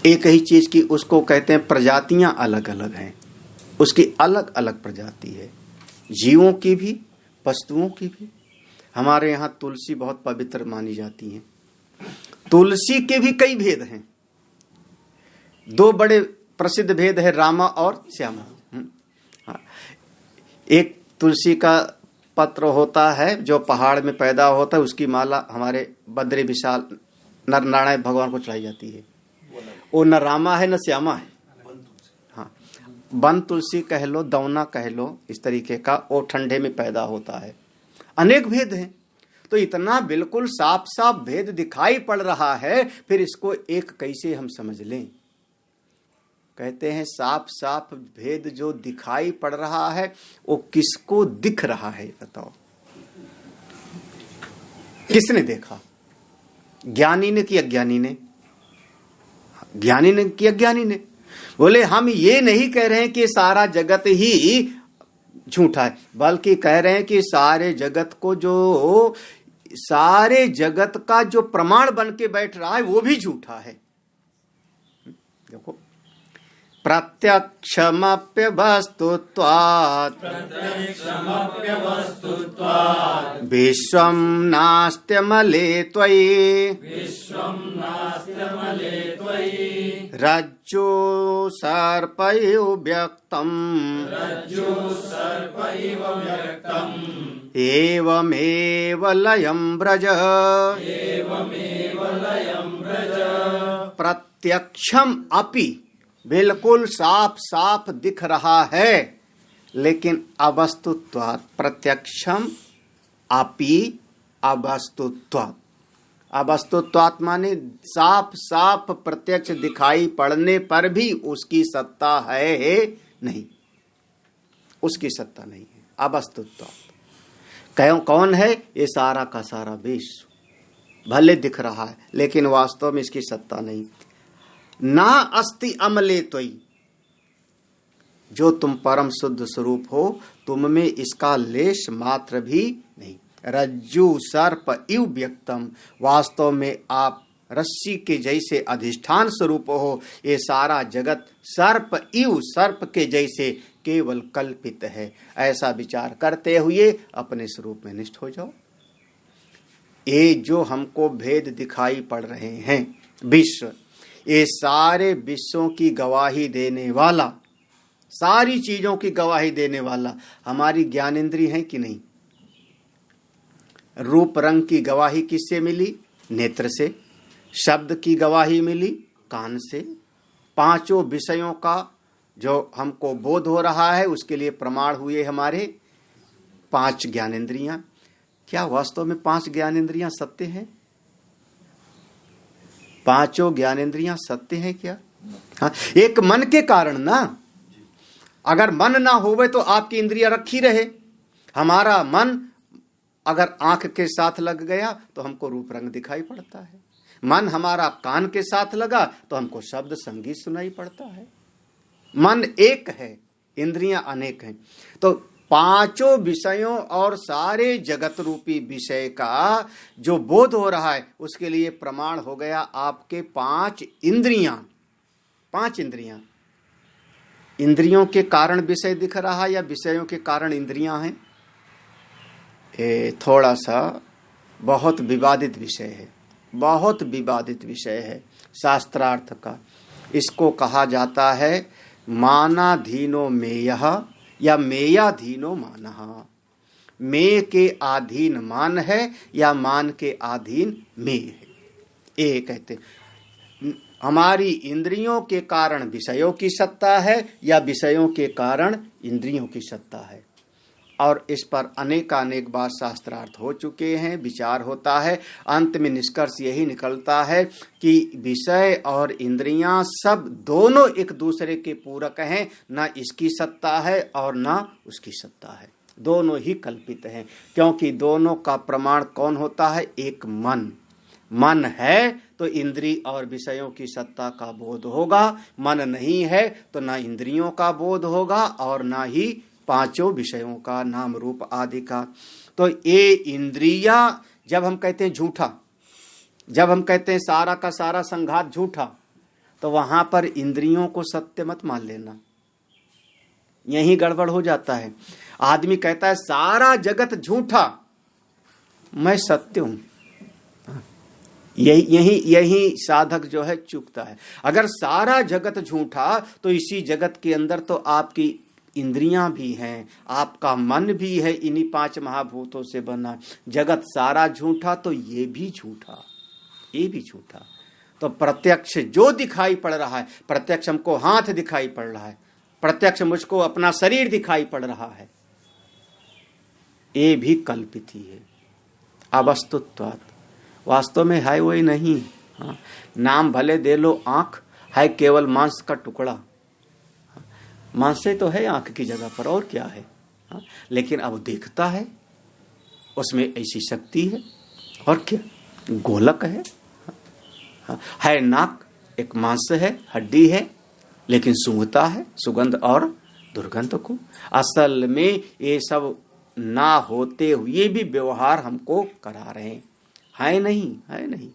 एक ही चीज की उसको कहते हैं प्रजातियां अलग अलग हैं, उसकी अलग अलग प्रजाति है, जीवों की भी वस्तुओं की भी। हमारे यहाँ तुलसी बहुत पवित्र मानी जाती है। तुलसी के भी कई भेद हैं। 2 बड़े प्रसिद्ध भेद है, रामा और श्यामा। एक तुलसी का पत्र होता है जो पहाड़ में पैदा होता है, उसकी माला हमारे बद्री विशाल नर नारायण भगवान को चढ़ाई जाती है। वो न रामा है न श्यामा है। हाँ, वन तुलसी कह लो, दौना कह लो, इस तरीके का, वो ठंडे में पैदा होता है। अनेक भेद हैं। तो इतना बिल्कुल साफ साफ भेद दिखाई पड़ रहा है, फिर इसको एक कैसे हम समझ लें? कहते हैं साफ साफ भेद जो दिखाई पड़ रहा है वो किसको दिख रहा है बताओ? किसने देखा? ज्ञानी ने कि अज्ञानी ने? ज्ञानी ने कि अज्ञानी ने? बोले हम ये नहीं कह रहे हैं कि सारा जगत ही झूठा है, बल्कि कह रहे हैं कि सारे जगत को, जो सारे जगत का जो प्रमाण बन के बैठ रहा है वो भी झूठा है। देखो, प्रत्यक्षमप्यवस्तुत्वात् विश्वं नास्त्यमले त्वयि रज्जु सर्पैव व्यक्तम् एवमेव लयं व्रज। प्रत्यक्षम अपि, बिल्कुल साफ साफ दिख रहा है, लेकिन अवस्तुत्वात्। प्रत्यक्षम अपि अवस्तुत्वात्। अवस्तुत्वात् माने साफ साफ प्रत्यक्ष दिखाई पड़ने पर भी उसकी सत्ता है नहीं, उसकी सत्ता नहीं है। अवस्तुत्वात् कौन है? ये सारा का सारा विश्व भले दिख रहा है लेकिन वास्तव में इसकी सत्ता नहीं। ना अस्ति अमले त्वयि, जो तुम परम शुद्ध स्वरूप हो, तुम में इसका लेश मात्र भी नहीं। रज्जु सर्प इव व्यक्तम, वास्तव में आप रस्सी के जैसे अधिष्ठान स्वरूप हो। ये सारा जगत सर्प इव, सर्प के जैसे केवल कल्पित है। ऐसा विचार करते हुए अपने स्वरूप में निष्ठ हो जाओ। ये जो हमको भेद दिखाई पड़ रहे हैं विश्व, ये सारे विश्वों की गवाही देने वाला, सारी चीजों की गवाही देने वाला हमारी ज्ञानेंद्रिय है कि नहीं? रूप रंग की गवाही किससे मिली? नेत्र से। शब्द की गवाही मिली कान से। 5 विषयों का जो हमको बोध हो रहा है उसके लिए प्रमाण हुए हमारे 5 ज्ञानेंद्रियां। क्या वास्तव में 5 ज्ञानेंद्रियां सत्य हैं? 5 ज्ञानेंद्रियां सत्य हैं क्या? हाँ, एक मन के कारण ना। अगर मन ना होवे तो आपकी इंद्रियां रखी रहे। हमारा मन अगर आंख के साथ लग गया तो हमको रूप रंग दिखाई पड़ता है। मन हमारा कान के साथ लगा तो हमको शब्द संगीत सुनाई पड़ता है। मन एक है, इंद्रियां अनेक हैं। तो 5 विषयों और सारे जगत रूपी विषय का जो बोध हो रहा है उसके लिए प्रमाण हो गया आपके 5 इंद्रियां। 5 इंद्रियां, इंद्रियों के कारण विषय दिख रहा है या विषयों के कारण इंद्रियां हैं? ये थोड़ा सा बहुत विवादित विषय है, बहुत विवादित विषय है शास्त्रार्थ का। इसको कहा जाता है मानाधीनो मेयः या मेयाधीनो मानः। मेय के अधीन मान है या मान के अधीन मेय है। ये कहते हमारी इंद्रियों के कारण विषयों की सत्ता है या विषयों के कारण इंद्रियों की सत्ता है। और इस पर अनेकानेक बार शास्त्रार्थ हो चुके हैं, विचार होता है। अंत में निष्कर्ष यही निकलता है कि विषय और इंद्रियां सब दोनों एक दूसरे के पूरक हैं, ना इसकी सत्ता है और ना उसकी सत्ता है, दोनों ही कल्पित हैं। क्योंकि दोनों का प्रमाण कौन होता है? एक मन। मन है तो इंद्री और विषयों की सत्ता का बोध होगा, मन नहीं है तो ना इंद्रियों का बोध होगा और ना ही पांचों विषयों का, नाम रूप आदि का। तो ये इंद्रियां, जब हम कहते हैं झूठा, जब हम कहते हैं सारा का सारा संघात झूठा, तो वहां पर इंद्रियों को सत्य मत मान लेना, यही गड़बड़ हो जाता है। आदमी कहता है सारा जगत झूठा, मैं सत्य हूं, यही साधक जो है चूकता है। अगर सारा जगत झूठा तो इसी जगत के अंदर तो आपकी इंद्रियां भी हैं, आपका मन भी है, इन्हीं पांच महाभूतों से बना। जगत सारा झूठा तो ये भी झूठा, ये भी झूठा। तो प्रत्यक्ष जो दिखाई पड़ रहा है, प्रत्यक्ष हमको हाथ दिखाई पड़ रहा है, प्रत्यक्ष मुझको अपना शरीर दिखाई पड़ रहा है, ये भी कल्पित ही है, अवस्तुत्वात्। वास्तव में है वही नहीं। हाँ, नाम भले दे लो आंख, है केवल मांस का टुकड़ा। मांस से तो है आंख की जगह पर, और क्या है। हाँ, लेकिन अब देखता है, उसमें ऐसी शक्ति है, और क्या, गोलक है। हाँ, है नाक, एक मांस है, हड्डी है, लेकिन सूंघता है सुगंध और दुर्गंध को। असल में ये सब ना होते हुए भी व्यवहार हमको करा रहे हैं, है नहीं, है नहीं।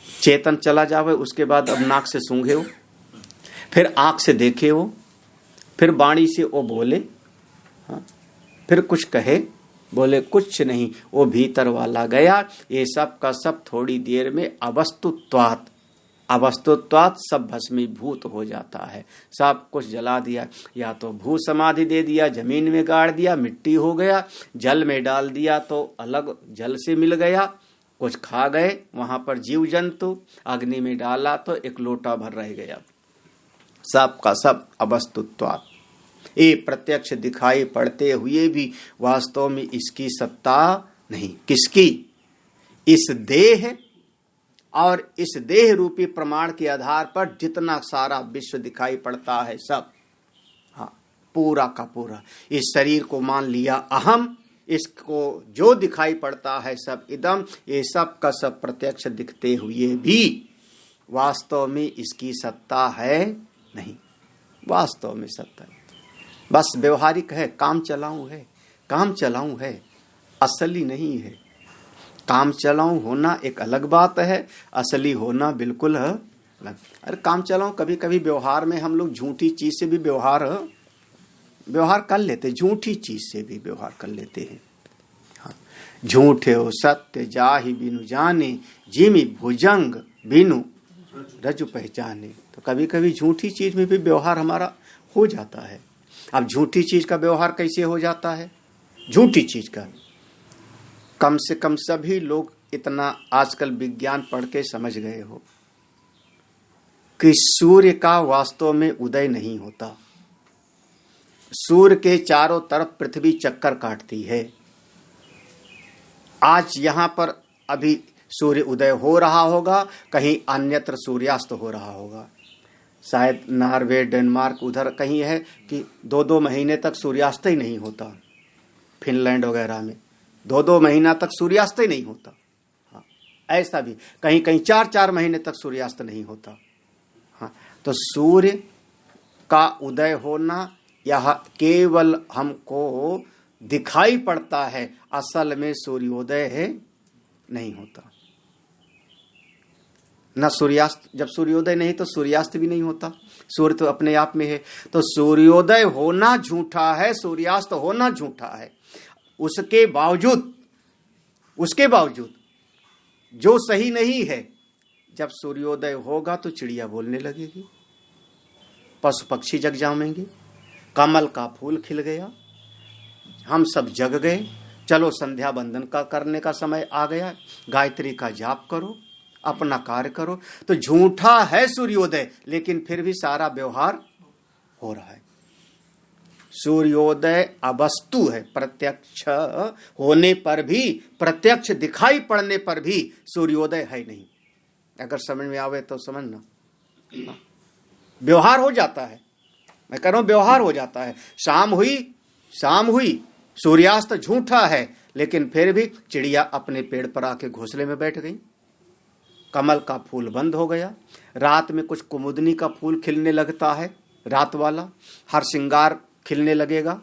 चेतन चला जावे उसके बाद अब नाक से सूंघे हो, फिर आंख से देखे हो, फिर वाणी से वो बोले, हाँ, फिर कुछ कहे, बोले कुछ नहीं, वो भीतर वाला गया। ये सब का सब थोड़ी देर में अवस्तुत्वात्, अवस्तुत्वात् सब भस्मीभूत हो जाता है। सब कुछ जला दिया, या तो भू समाधि दे दिया, जमीन में गाड़ दिया, मिट्टी हो गया, जल में डाल दिया तो अलग जल से मिल गया, कुछ खा गए वहां पर जीव जंतु, अग्नि में डाला तो एक लोटा भर रह गया। सब का सब अवस्तुत्वात्। ये प्रत्यक्ष दिखाई पड़ते हुए भी वास्तव में इसकी सत्ता नहीं। किसकी? इस देह और इस देह रूपी प्रमाण के आधार पर जितना सारा विश्व दिखाई पड़ता है सब, हाँ, पूरा का पूरा इस शरीर को मान लिया अहम, इसको जो दिखाई पड़ता है सब इदम, ये सब का सब प्रत्यक्ष दिखते हुए भी वास्तव में इसकी सत्ता है नहीं। वास्तव में सत्ता है, बस व्यवहारिक है, काम चलाऊं है, काम चलाऊं है, असली नहीं है। काम चलाऊं होना एक अलग बात है, असली होना बिल्कुल है अलग। अरे काम चलाऊं, कभी कभी व्यवहार में हम लोग झूठी चीज से भी व्यवहार कर लेते, झूठी चीज से भी व्यवहार कर लेते हैं। हाँ, झूठे हो सत्य जाहि बिनु जाने, जिमि भुजंग बिनु रज्जु पहचाने। तो कभी कभी झूठी चीज में भी व्यवहार हमारा हो जाता है। अब झूठी चीज का व्यवहार कैसे हो जाता है? झूठी चीज का कम से कम सभी लोग इतना आजकल विज्ञान पढ़ के समझ गए हो कि सूर्य का वास्तव में उदय नहीं होता। सूर्य के चारों तरफ पृथ्वी चक्कर काटती है। आज यहां पर अभी सूर्य उदय हो रहा होगा, कहीं अन्यत्र सूर्यास्त हो रहा होगा। शायद नॉर्वे, डेनमार्क उधर कहीं है कि 2-2 महीने तक सूर्यास्त ही नहीं होता। फिनलैंड वगैरह में 2-2 महीना तक सूर्यास्त ही नहीं होता। हाँ, ऐसा भी कहीं कहीं 4-4 महीने तक सूर्यास्त नहीं होता। हाँ, तो सूर्य का उदय होना यह केवल हमको दिखाई पड़ता है, असल में सूर्योदय है नहीं होता, ना सूर्यास्त, जब सूर्योदय नहीं तो सूर्यास्त भी नहीं होता, सूर्य तो अपने आप में है। तो सूर्योदय होना झूठा है, सूर्यास्त होना झूठा है। उसके बावजूद जो सही नहीं है, जब सूर्योदय होगा तो चिड़िया बोलने लगेगी, पशु पक्षी जग जाएंगे, कमल का फूल खिल गया, हम सब जग गए, चलो संध्या बंदन का करने का समय आ गया, गायत्री का जाप करो, अपना कार्य करो। तो झूठा है सूर्योदय, लेकिन फिर भी सारा व्यवहार हो रहा है। सूर्योदय अवस्तु है, प्रत्यक्ष होने पर भी, प्रत्यक्ष दिखाई पड़ने पर भी सूर्योदय है नहीं। अगर समझ में आवे तो समझना, व्यवहार हो जाता है, मैं कह रहा हूं व्यवहार हो जाता है। शाम हुई, सूर्यास्त झूठा है, लेकिन फिर भी चिड़िया अपने पेड़ पर आके घोंसले में बैठ गई, कमल का फूल बंद हो गया, रात में कुछ कुमुदनी का फूल खिलने लगता है, रात वाला हर श्रृंगार खिलने लगेगा,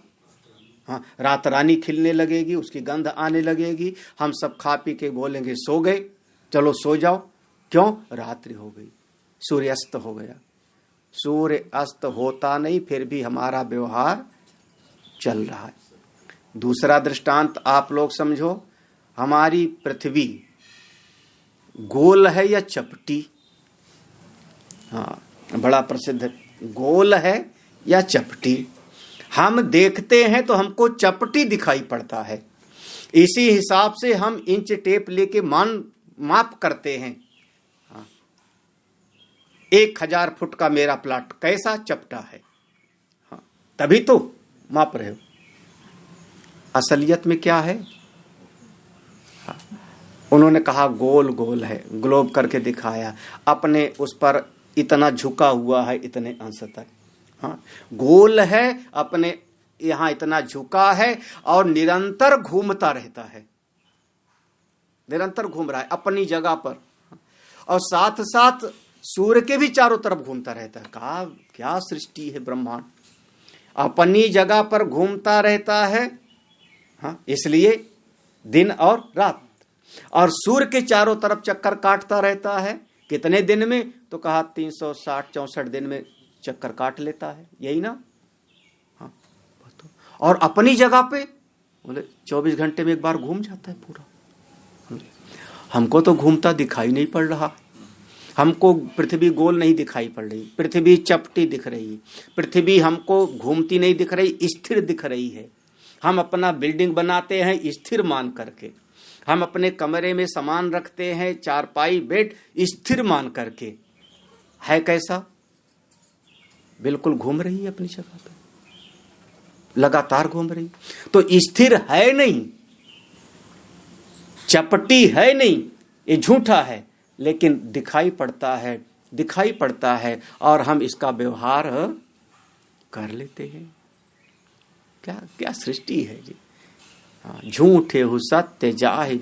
हाँ, रात रानी खिलने लगेगी, उसकी गंध आने लगेगी, हम सब खा पी के बोलेंगे सो गए, चलो सो जाओ। क्यों? रात्रि हो गई, सूर्यास्त हो गया। सूर्य अस्त होता नहीं, फिर भी हमारा व्यवहार चल रहा है। दूसरा दृष्टांत आप लोग समझो, हमारी पृथ्वी गोल है या चपटी? हाँ, बड़ा प्रसिद्ध, गोल है या चपटी? हम देखते हैं तो हमको चपटी दिखाई पड़ता है, इसी हिसाब से हम इंच टेप लेके माप करते हैं। 1000 फुट का मेरा प्लाट कैसा चपटा है, हाँ, तभी तो माप रहे हो। असलियत में क्या है? हाँ, उन्होंने कहा गोल गोल है, ग्लोब करके दिखाया, अपने उस पर इतना झुका हुआ है, इतने अंश तक, हाँ, गोल है, अपने यहां इतना झुका है और निरंतर घूमता रहता है, निरंतर घूम रहा है अपनी जगह पर, और साथ साथ सूर्य के भी चारों तरफ घूमता रहता है। कहा क्या सृष्टि है ब्रह्मांड, अपनी जगह पर घूमता रहता है, हाँ, इसलिए दिन और रात, और सूर्य के चारों तरफ चक्कर काटता रहता है। कितने दिन में? तो कहा 360-64 दिन में चक्कर काट लेता है, यही ना, हाँ। और अपनी जगह पे बोले 24 घंटे में एक बार घूम जाता है पूरा। हमको तो घूमता दिखाई नहीं पड़ रहा, हमको पृथ्वी गोल नहीं दिखाई पड़ रही, पृथ्वी चपटी दिख रही, पृथ्वी हमको घूमती नहीं दिख रही, स्थिर दिख रही है। हम अपना बिल्डिंग बनाते हैं स्थिर मान करके, हम अपने कमरे में सामान रखते हैं, चारपाई बेड स्थिर मान करके, है कैसा? बिल्कुल घूम रही है अपनी जगह पे, लगातार घूम रही, तो स्थिर है नहीं, चपटी है नहीं, ये झूठा है, लेकिन दिखाई पड़ता है और हम इसका व्यवहार कर लेते हैं। क्या क्या सृष्टि है जी। झूठे हु सत्य जाहि,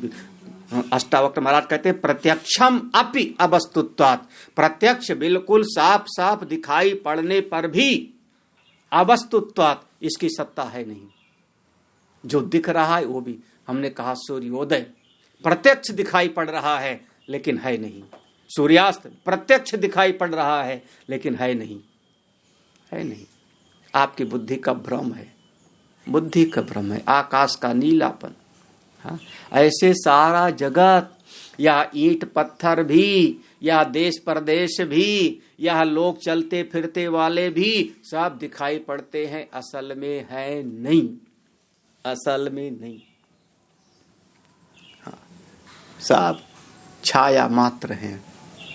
अष्टावक्र महाराज कहते हैं प्रत्यक्षम अपि अवस्तुत्वात्, प्रत्यक्ष बिल्कुल साफ साफ दिखाई पड़ने पर भी अवस्तुत्वात्, इसकी सत्ता है नहीं। जो दिख रहा है वो भी, हमने कहा सूर्योदय प्रत्यक्ष दिखाई पड़ रहा है लेकिन है नहीं, सूर्यास्त प्रत्यक्ष दिखाई पड़ रहा है लेकिन है नहीं, है नहीं। आपकी बुद्धि का भ्रम है, बुद्धि का भ्रम है, आकाश का नीलापन। हाँ, ऐसे सारा जगत, या ईंट पत्थर भी, या देश प्रदेश भी, या लोग चलते फिरते वाले भी सब दिखाई पड़ते हैं, असल में है नहीं, असल में नहीं। हाँ, सब छाया मात्र हैं।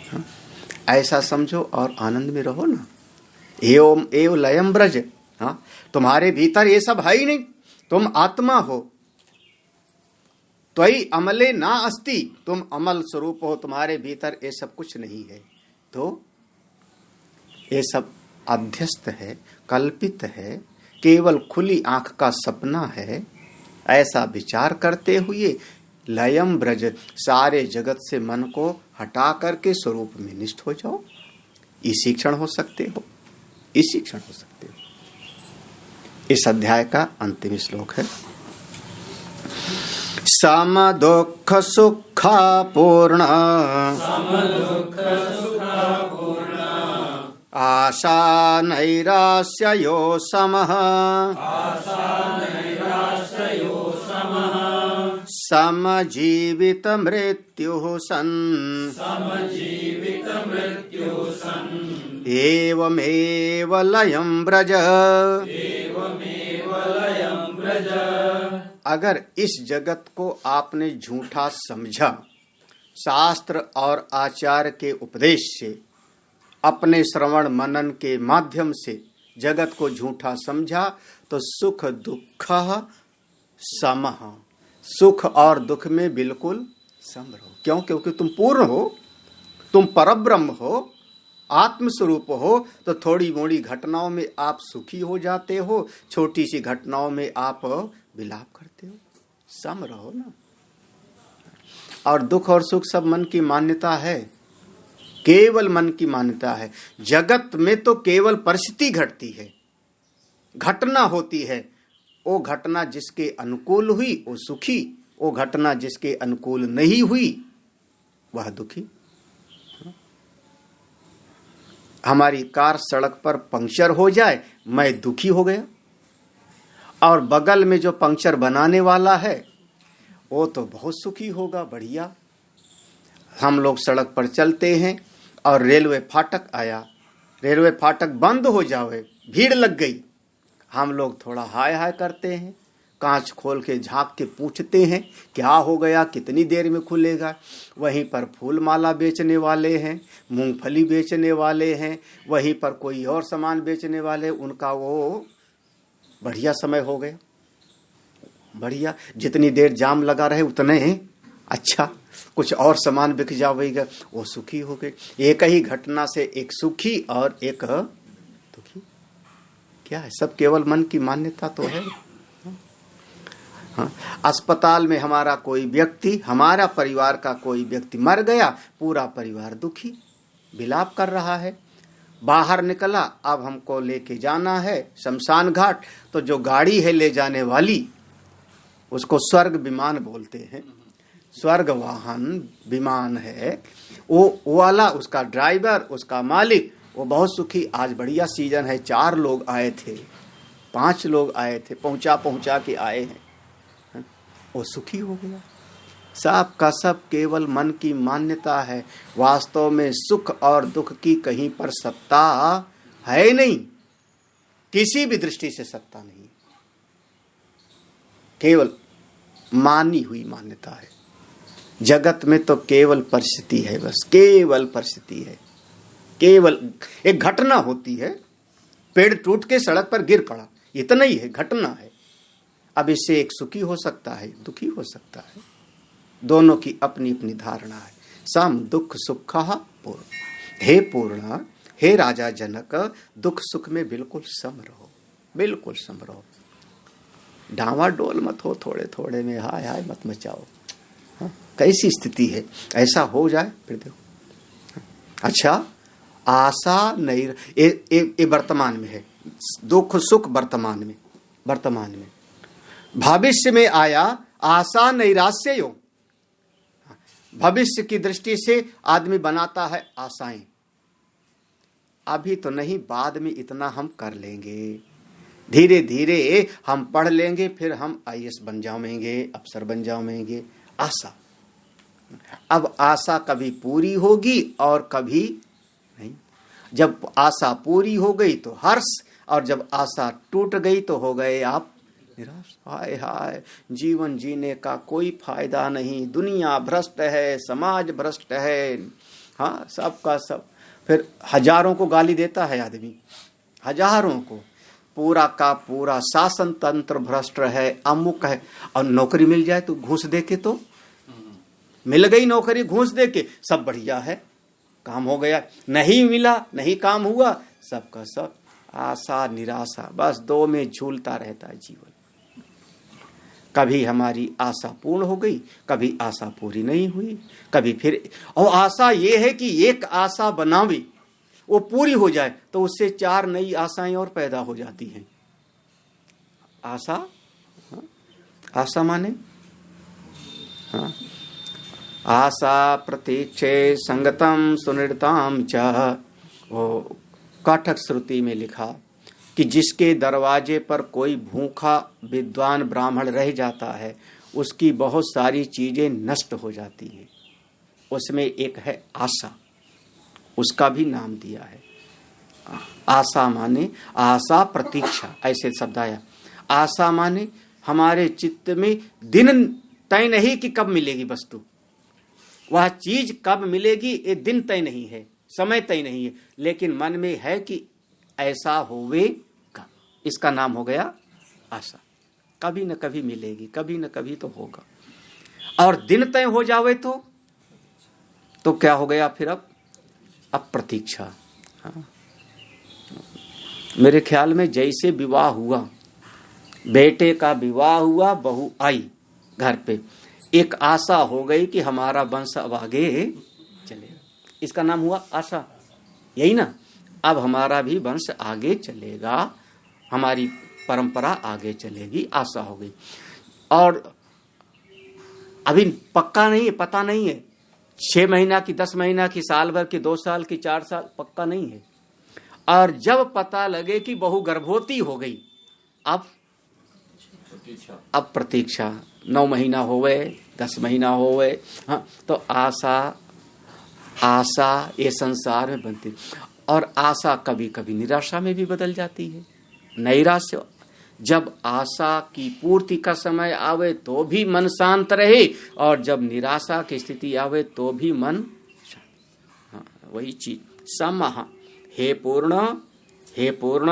हाँ, ऐसा समझो और आनंद में रहो ना। एवं एव लयम ब्रज, हाँ, तुम्हारे भीतर ये सब है ही नहीं, तुम आत्मा हो, त्वयि अमले ना अस्ति, तुम अमल स्वरूप हो, तुम्हारे भीतर ये सब कुछ नहीं है। तो ये सब अध्यस्त है, कल्पित है, केवल खुली आंख का सपना है। ऐसा विचार करते हुए लयम ब्रज, सारे जगत से मन को हटा करके स्वरूप में निष्ठ हो जाओ। इसी क्षण हो सकते हो, इसी क्षण हो सकते हो। इस अध्याय का अंतिम श्लोक है, सम दुख सुख पूर्ण आशा नैराश्ययो समः समजीवित मृत्युः सन् एवमेव लयं व्रज। अगर इस जगत को आपने झूठा समझा, शास्त्र और आचार्य के उपदेश से, अपने श्रवण मनन के माध्यम से जगत को झूठा समझा, तो सुख दुख समः, सुख और दुख में बिल्कुल सम रहो। क्यों? क्योंकि तुम पूर्ण हो, तुम परब्रह्म हो, आत्मस्वरूप हो। तो थोड़ी मोड़ी घटनाओं में आप सुखी हो जाते हो, छोटी सी घटनाओं में आप विलाप करते हो। सम रहो ना। और दुख और सुख सब मन की मान्यता है, केवल मन की मान्यता है। जगत में तो केवल परिस्थिति घटती है, घटना होती है। वो घटना जिसके अनुकूल हुई वो सुखी, वो घटना जिसके अनुकूल नहीं हुई वह दुखी। हमारी कार सड़क पर पंक्चर हो जाए, मैं दुखी हो गया, और बगल में जो पंक्चर बनाने वाला है वो तो बहुत सुखी होगा, बढ़िया। हम लोग सड़क पर चलते हैं और रेलवे फाटक आया, रेलवे फाटक बंद हो जावे, भीड़ लग गई, हम लोग थोड़ा हाय हाय करते हैं, कांच खोल के झांक के पूछते हैं क्या हो गया, कितनी देर में खुलेगा। वहीं पर फूल माला बेचने वाले हैं, मूंगफली बेचने वाले हैं, वहीं पर कोई और सामान बेचने वाले, उनका वो बढ़िया समय हो गया, बढ़िया। जितनी देर जाम लगा रहे उतने अच्छा, कुछ और सामान बिक जाएगा, वो सुखी हो गए। एक ही घटना से एक सुखी और एक दुखी। क्या है? सब केवल मन की मान्यता तो है। हाँ, अस्पताल में हमारा कोई व्यक्ति, हमारा परिवार का कोई व्यक्ति मर गया, पूरा परिवार दुखी विलाप कर रहा है। बाहर निकला, अब हमको लेके जाना है शमशान घाट, तो जो गाड़ी है ले जाने वाली उसको स्वर्ग विमान बोलते हैं, स्वर्ग वाहन विमान है वो वाला, उसका ड्राइवर, उसका मालिक, वो बहुत सुखी। आज बढ़िया सीजन है, 4 लोग आए थे, 5 लोग आए थे, पहुंचा के आए हैं, वो सुखी हो गया। सब का सब केवल मन की मान्यता है। वास्तव में सुख और दुख की कहीं पर सत्ता है नहीं, किसी भी दृष्टि से सत्ता नहीं, केवल मानी हुई मान्यता है। जगत में तो केवल परिस्थिति है, बस केवल परिस्थिति है, केवल एक घटना होती है, पेड़ टूट के सड़क पर गिर पड़ा, इतना ही है, घटना है। अब इससे एक सुखी हो सकता है, दुखी हो सकता है, दोनों की अपनी अपनी धारणा है। सम दुख सुखः पूर्ण। हे पूर्ण, हे राजा जनक, दुख सुख में बिल्कुल सम रहो, बिल्कुल सम रहो। डावा डोल मत हो, थोड़े थोड़े में हाय हाय मत मचाओ। हाँ, कैसी स्थिति है, ऐसा हो जाए फिर देखो। अच्छा, आशा नहीं, ये वर्तमान में है, दुख सुख वर्तमान में, वर्तमान में। भविष्य में आया आशा नैराश्य योग। भविष्य की दृष्टि से आदमी बनाता है आशाएं, अभी तो नहीं, बाद में इतना हम कर लेंगे, धीरे धीरे हम पढ़ लेंगे, फिर हम आईएएस बन जाएंगे, अफसर बन जाएंगे। आशा, अब आशा कभी पूरी होगी और कभी नहीं। जब आशा पूरी हो गई तो हर्ष, और जब आशा टूट गई तो हो गए आप निराश। हाय हाय, जीवन जीने का कोई फायदा नहीं, दुनिया भ्रष्ट है, समाज भ्रष्ट है। हाँ, सबका सब। फिर हजारों को गाली देता है आदमी, हजारों को, पूरा का पूरा शासन तंत्र भ्रष्ट है, अमुक है। और नौकरी मिल जाए तो घूस दे के, तो मिल गई नौकरी घूस दे के, सब बढ़िया है, काम हो गया। नहीं मिला, नहीं काम हुआ, सबका सब आशा निराशा, बस दो में झूलता रहता है जीवन। कभी हमारी आशा पूर्ण हो गई, कभी आशा पूरी नहीं हुई, कभी फिर। और आशा ये है कि एक आशा बनावी, वो पूरी हो जाए तो उससे 4 नई आशाएं और पैदा हो जाती हैं। आशा, हाँ, आशा माने, हाँ, आशा प्रतीक्षे संगतम सुनिरताम च। वो काठक श्रुति में लिखा कि जिसके दरवाजे पर कोई भूखा विद्वान ब्राह्मण रह जाता है उसकी बहुत सारी चीजें नष्ट हो जाती हैं। उसमें एक है आशा, उसका भी नाम दिया है। आशा माने आशा प्रतीक्षा, ऐसे शब्द आया। आशा माने हमारे चित्त में दिन तय नहीं कि कब मिलेगी वस्तु, वह चीज कब मिलेगी ये दिन तय नहीं है, समय तय नहीं है, लेकिन मन में है कि ऐसा होवेगा। इसका नाम हो गया आशा। कभी न कभी मिलेगी, कभी न कभी तो होगा। और दिन तय हो जावे तो क्या हो गया फिर? अब प्रतीक्षा। हाँ। मेरे ख्याल में जैसे विवाह हुआ, बेटे का विवाह हुआ, बहू आई घर पे, एक आशा हो गई कि हमारा वंश अब आगे चलेगा। इसका नाम हुआ आशा, यही ना? अब हमारा भी वंश आगे चलेगा, हमारी परंपरा आगे चलेगी, आशा हो गई। और अभी पक्का नहीं है, पता नहीं है 6 महीना की, 10 महीना की, साल भर की, 2 साल की, 4 साल, पक्का नहीं है। और जब पता लगे कि बहू गर्भवती हो गई, अब प्रतीक्षा। 9 महीना हो गए, 10 महीना हो गए, हाँ, तो आशा ये संसार में बनती। और आशा कभी कभी निराशा में भी बदल जाती है। नैराश्य, जब आशा की पूर्ति का समय आवे तो भी मन शांत रहे, और जब निराशा की स्थिति आवे तो भी मन शांत। हाँ, वही चीज समः, हे पूर्ण, हे पूर्ण,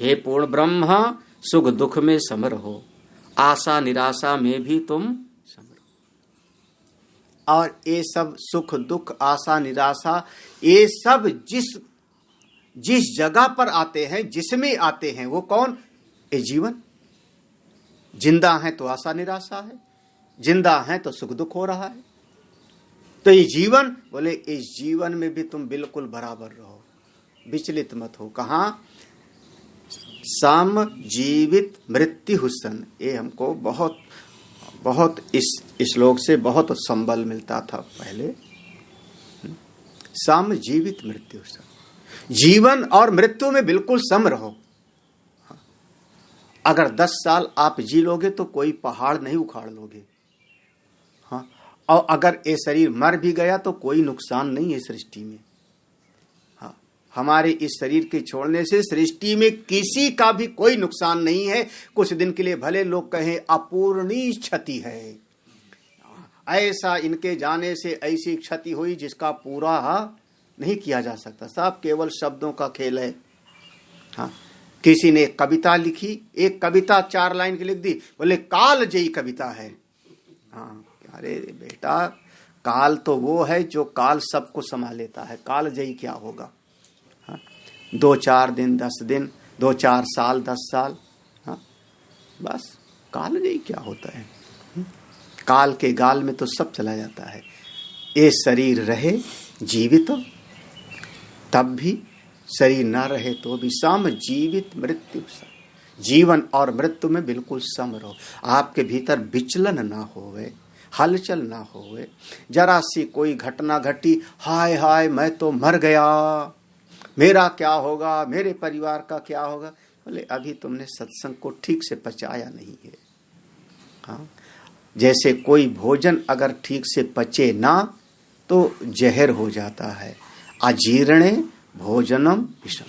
हे पूर्ण ब्रह्म, सुख दुख में समर हो, आशा निराशा में भी तुम समर हो। और ये सब सुख दुख, आशा निराशा, ये सब जिस जगह पर आते हैं, जिसमें आते हैं, वो कौन? ये जीवन। जिंदा है तो आशा निराशा है, जिंदा है तो सुख दुख हो रहा है। तो ये जीवन, बोले इस जीवन में भी तुम बिल्कुल बराबर रहो, विचलित मत हो। कहाँ? सम जीवित मृत्यु हुसन। ये हमको बहुत बहुत इस श्लोक से बहुत संबल मिलता था पहले। सम जीवित मृत्यु हुसन, जीवन और मृत्यु में बिल्कुल सम रहो। अगर 10 साल आप जी लोगे तो कोई पहाड़ नहीं उखाड़ लोगे। हाँ, और अगर ये शरीर मर भी गया तो कोई नुकसान नहीं है सृष्टि में। हाँ, हमारे इस शरीर के छोड़ने से सृष्टि में किसी का भी कोई नुकसान नहीं है। कुछ दिन के लिए भले लोग कहें अपूर्णीय क्षति है, ऐसा इनके जाने से ऐसी क्षति हुई जिसका पूरा नहीं किया जा सकता। सब केवल शब्दों का खेल है। हाँ, किसी ने एक कविता लिखी, एक कविता 4 लाइन की लिख दी, बोले काल जयी कविता है। हाँ, अरे बेटा, काल तो वो है जो काल सबको समा लेता है। काल जयी क्या होगा? हाँ, 2-4 दिन, 10 दिन, 2-4 साल, 10 साल, हाँ, बस काल जयी क्या होता है? काल के गाल में तो सब चला जाता है। ये शरीर रहे जीवित तब भी, शरीर ना रहे तो भी, सम जीवित मृत्यु सम। जीवन और मृत्यु में बिल्कुल सम रहो। आपके भीतर विचलन ना होवे, हलचल ना होवे। जरा सी कोई घटना घटी, हाय हाय मैं तो मर गया, मेरा क्या होगा, मेरे परिवार का क्या होगा? बोले अभी तुमने सत्संग को ठीक से पचाया नहीं है। हाँ, जैसे कोई भोजन अगर ठीक से पचे ना तो जहर हो जाता है। अजीर्णे भोजनम विषम,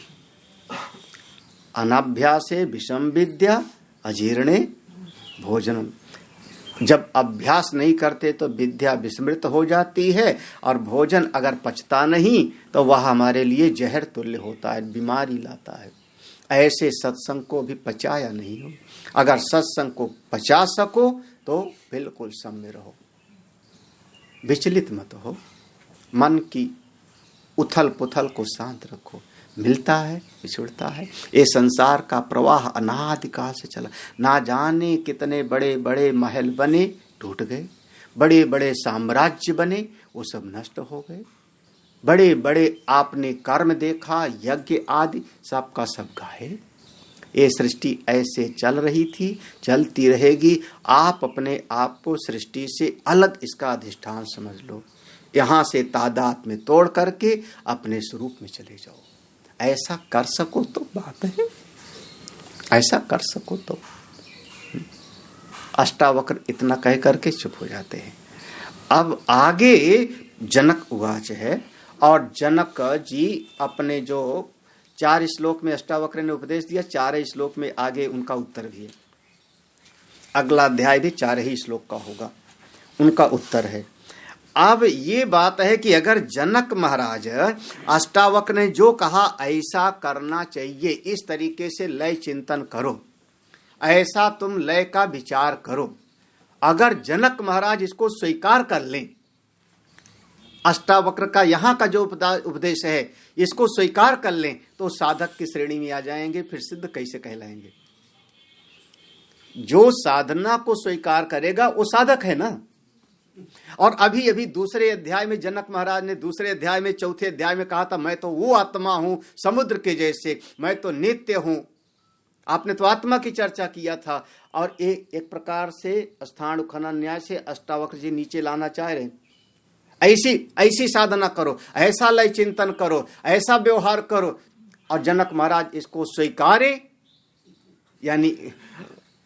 अनभ्यासे विषम विद्या अजीर्णे भोजनम। जब अभ्यास नहीं करते तो विद्या विस्मृत हो जाती है, और भोजन अगर पचता नहीं तो वह हमारे लिए जहर तुल्य होता है, बीमारी लाता है। ऐसे सत्संग को भी पचाया नहीं हो। अगर सत्संग को पचा सको तो बिल्कुल सम्य रहो, विचलित मत हो। मन की उथल पुथल को शांत रखो। मिलता है, बिछुड़ता है। ये संसार का प्रवाह अनादिकाल से चला। ना जाने कितने बड़े बड़े महल बने, टूट गए। बड़े बड़े साम्राज्य बने, वो सब नष्ट हो गए। बड़े बड़े आपने कर्म देखा, यज्ञ आदि, सबका सब गाये। ये सृष्टि ऐसे चल रही थी, चलती रहेगी। आप अपने आप को सृष्टि से अलग इसका अधिष्ठान समझ लो। यहाँ से तादाद में तोड़ करके अपने स्वरूप में चले जाओ। ऐसा कर सको तो बात है, ऐसा कर सको तो। अष्टावक्र इतना कह करके चुप हो जाते हैं। अब आगे जनक उवाच है, और जनक जी अपने जो 4 श्लोक में अष्टावक्र ने उपदेश दिया, 4 श्लोक में आगे उनका उत्तर भी है। अगला अध्याय भी 4 ही श्लोक का होगा, उनका उत्तर है। अब ये बात है कि अगर जनक महाराज अष्टावक्र ने जो कहा ऐसा करना चाहिए, इस तरीके से लय चिंतन करो, ऐसा तुम लय का विचार करो, अगर जनक महाराज इसको स्वीकार कर लें, अष्टावक्र का यहाँ का जो उपदेश है इसको स्वीकार कर लें, तो साधक की श्रेणी में आ जाएंगे। फिर सिद्ध कैसे कहलाएंगे? जो साधना को स्वीकार करेगा वो साधक है ना। और अभी अभी दूसरे अध्याय में जनक महाराज ने दूसरे अध्याय में, चौथे अध्याय में कहा था, मैं तो वो आत्मा हूं समुद्र के जैसे, मैं तो नित्य हूं। आपने तो आत्मा की चर्चा किया था। और एक प्रकार से स्थान खनन न्याय से अष्टावक्र जी नीचे लाना चाह रहे हैं। ऐसी साधना करो, ऐसा लय चिंतन करो, ऐसा व्यवहार करो, और जनक महाराज इसको स्वीकारे। यानी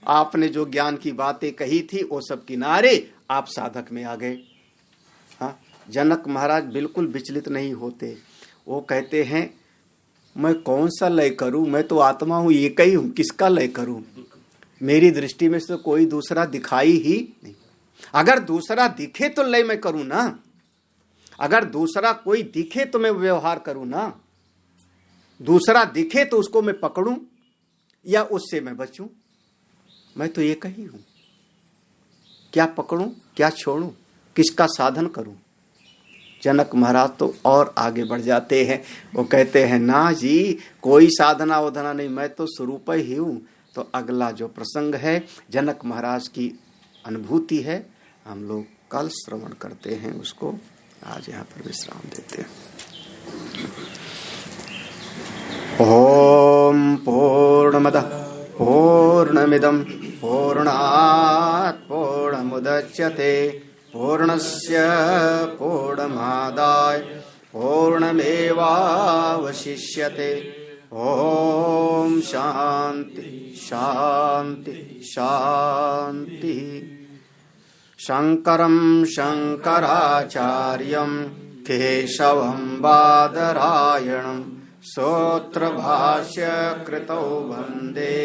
आपने जो ज्ञान की बातें कही थी वो सब किनारे, आप साधक में आ गए। हाँ, जनक महाराज बिल्कुल विचलित नहीं होते। वो कहते हैं मैं कौन सा लय करूं, मैं तो आत्मा हूं, एक ही हूं, किसका लय करूं? मेरी दृष्टि में से कोई दूसरा दिखाई ही नहीं। अगर दूसरा दिखे तो लय मैं करूं ना, अगर दूसरा कोई दिखे तो मैं व्यवहार करूं ना, दूसरा दिखे तो उसको मैं पकड़ूं या उससे मैं बचूं? मैं तो एक ही हूं, क्या पकड़ूं, क्या छोड़ूं, किसका साधन करूं? जनक महाराज तो और आगे बढ़ जाते हैं। वो कहते हैं ना जी, कोई साधना वधना नहीं, मैं तो स्वरूप ही हूं। तो अगला जो प्रसंग है जनक महाराज की अनुभूति है, हम लोग कल श्रवण करते हैं उसको। आज यहाँ पर विश्राम देते हैं। ओम पूर्णमदः पूर्णमिदं पूर्णात् पूर्णमुदच्यते पूर्णस्य पूर्णमादाय पूर्णमेवावशिष्यते। ओम शांति शांति शांति। शंकरं शंकराचार्यं केशवं बादरायणं सूत्रभाष्य कृतौ वन्दे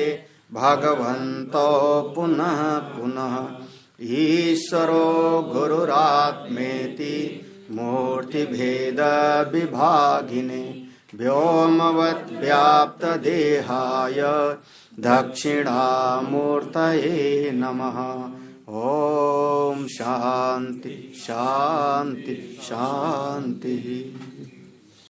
भगवन्तो पुनः पुनः। ईश्वरो गुरुरात्मेति मूर्तिभेद विभागिने व्योमवद्व्याप्तदेहाय दक्षिणामूर्तये नमः। ओम शांति शांति शांति।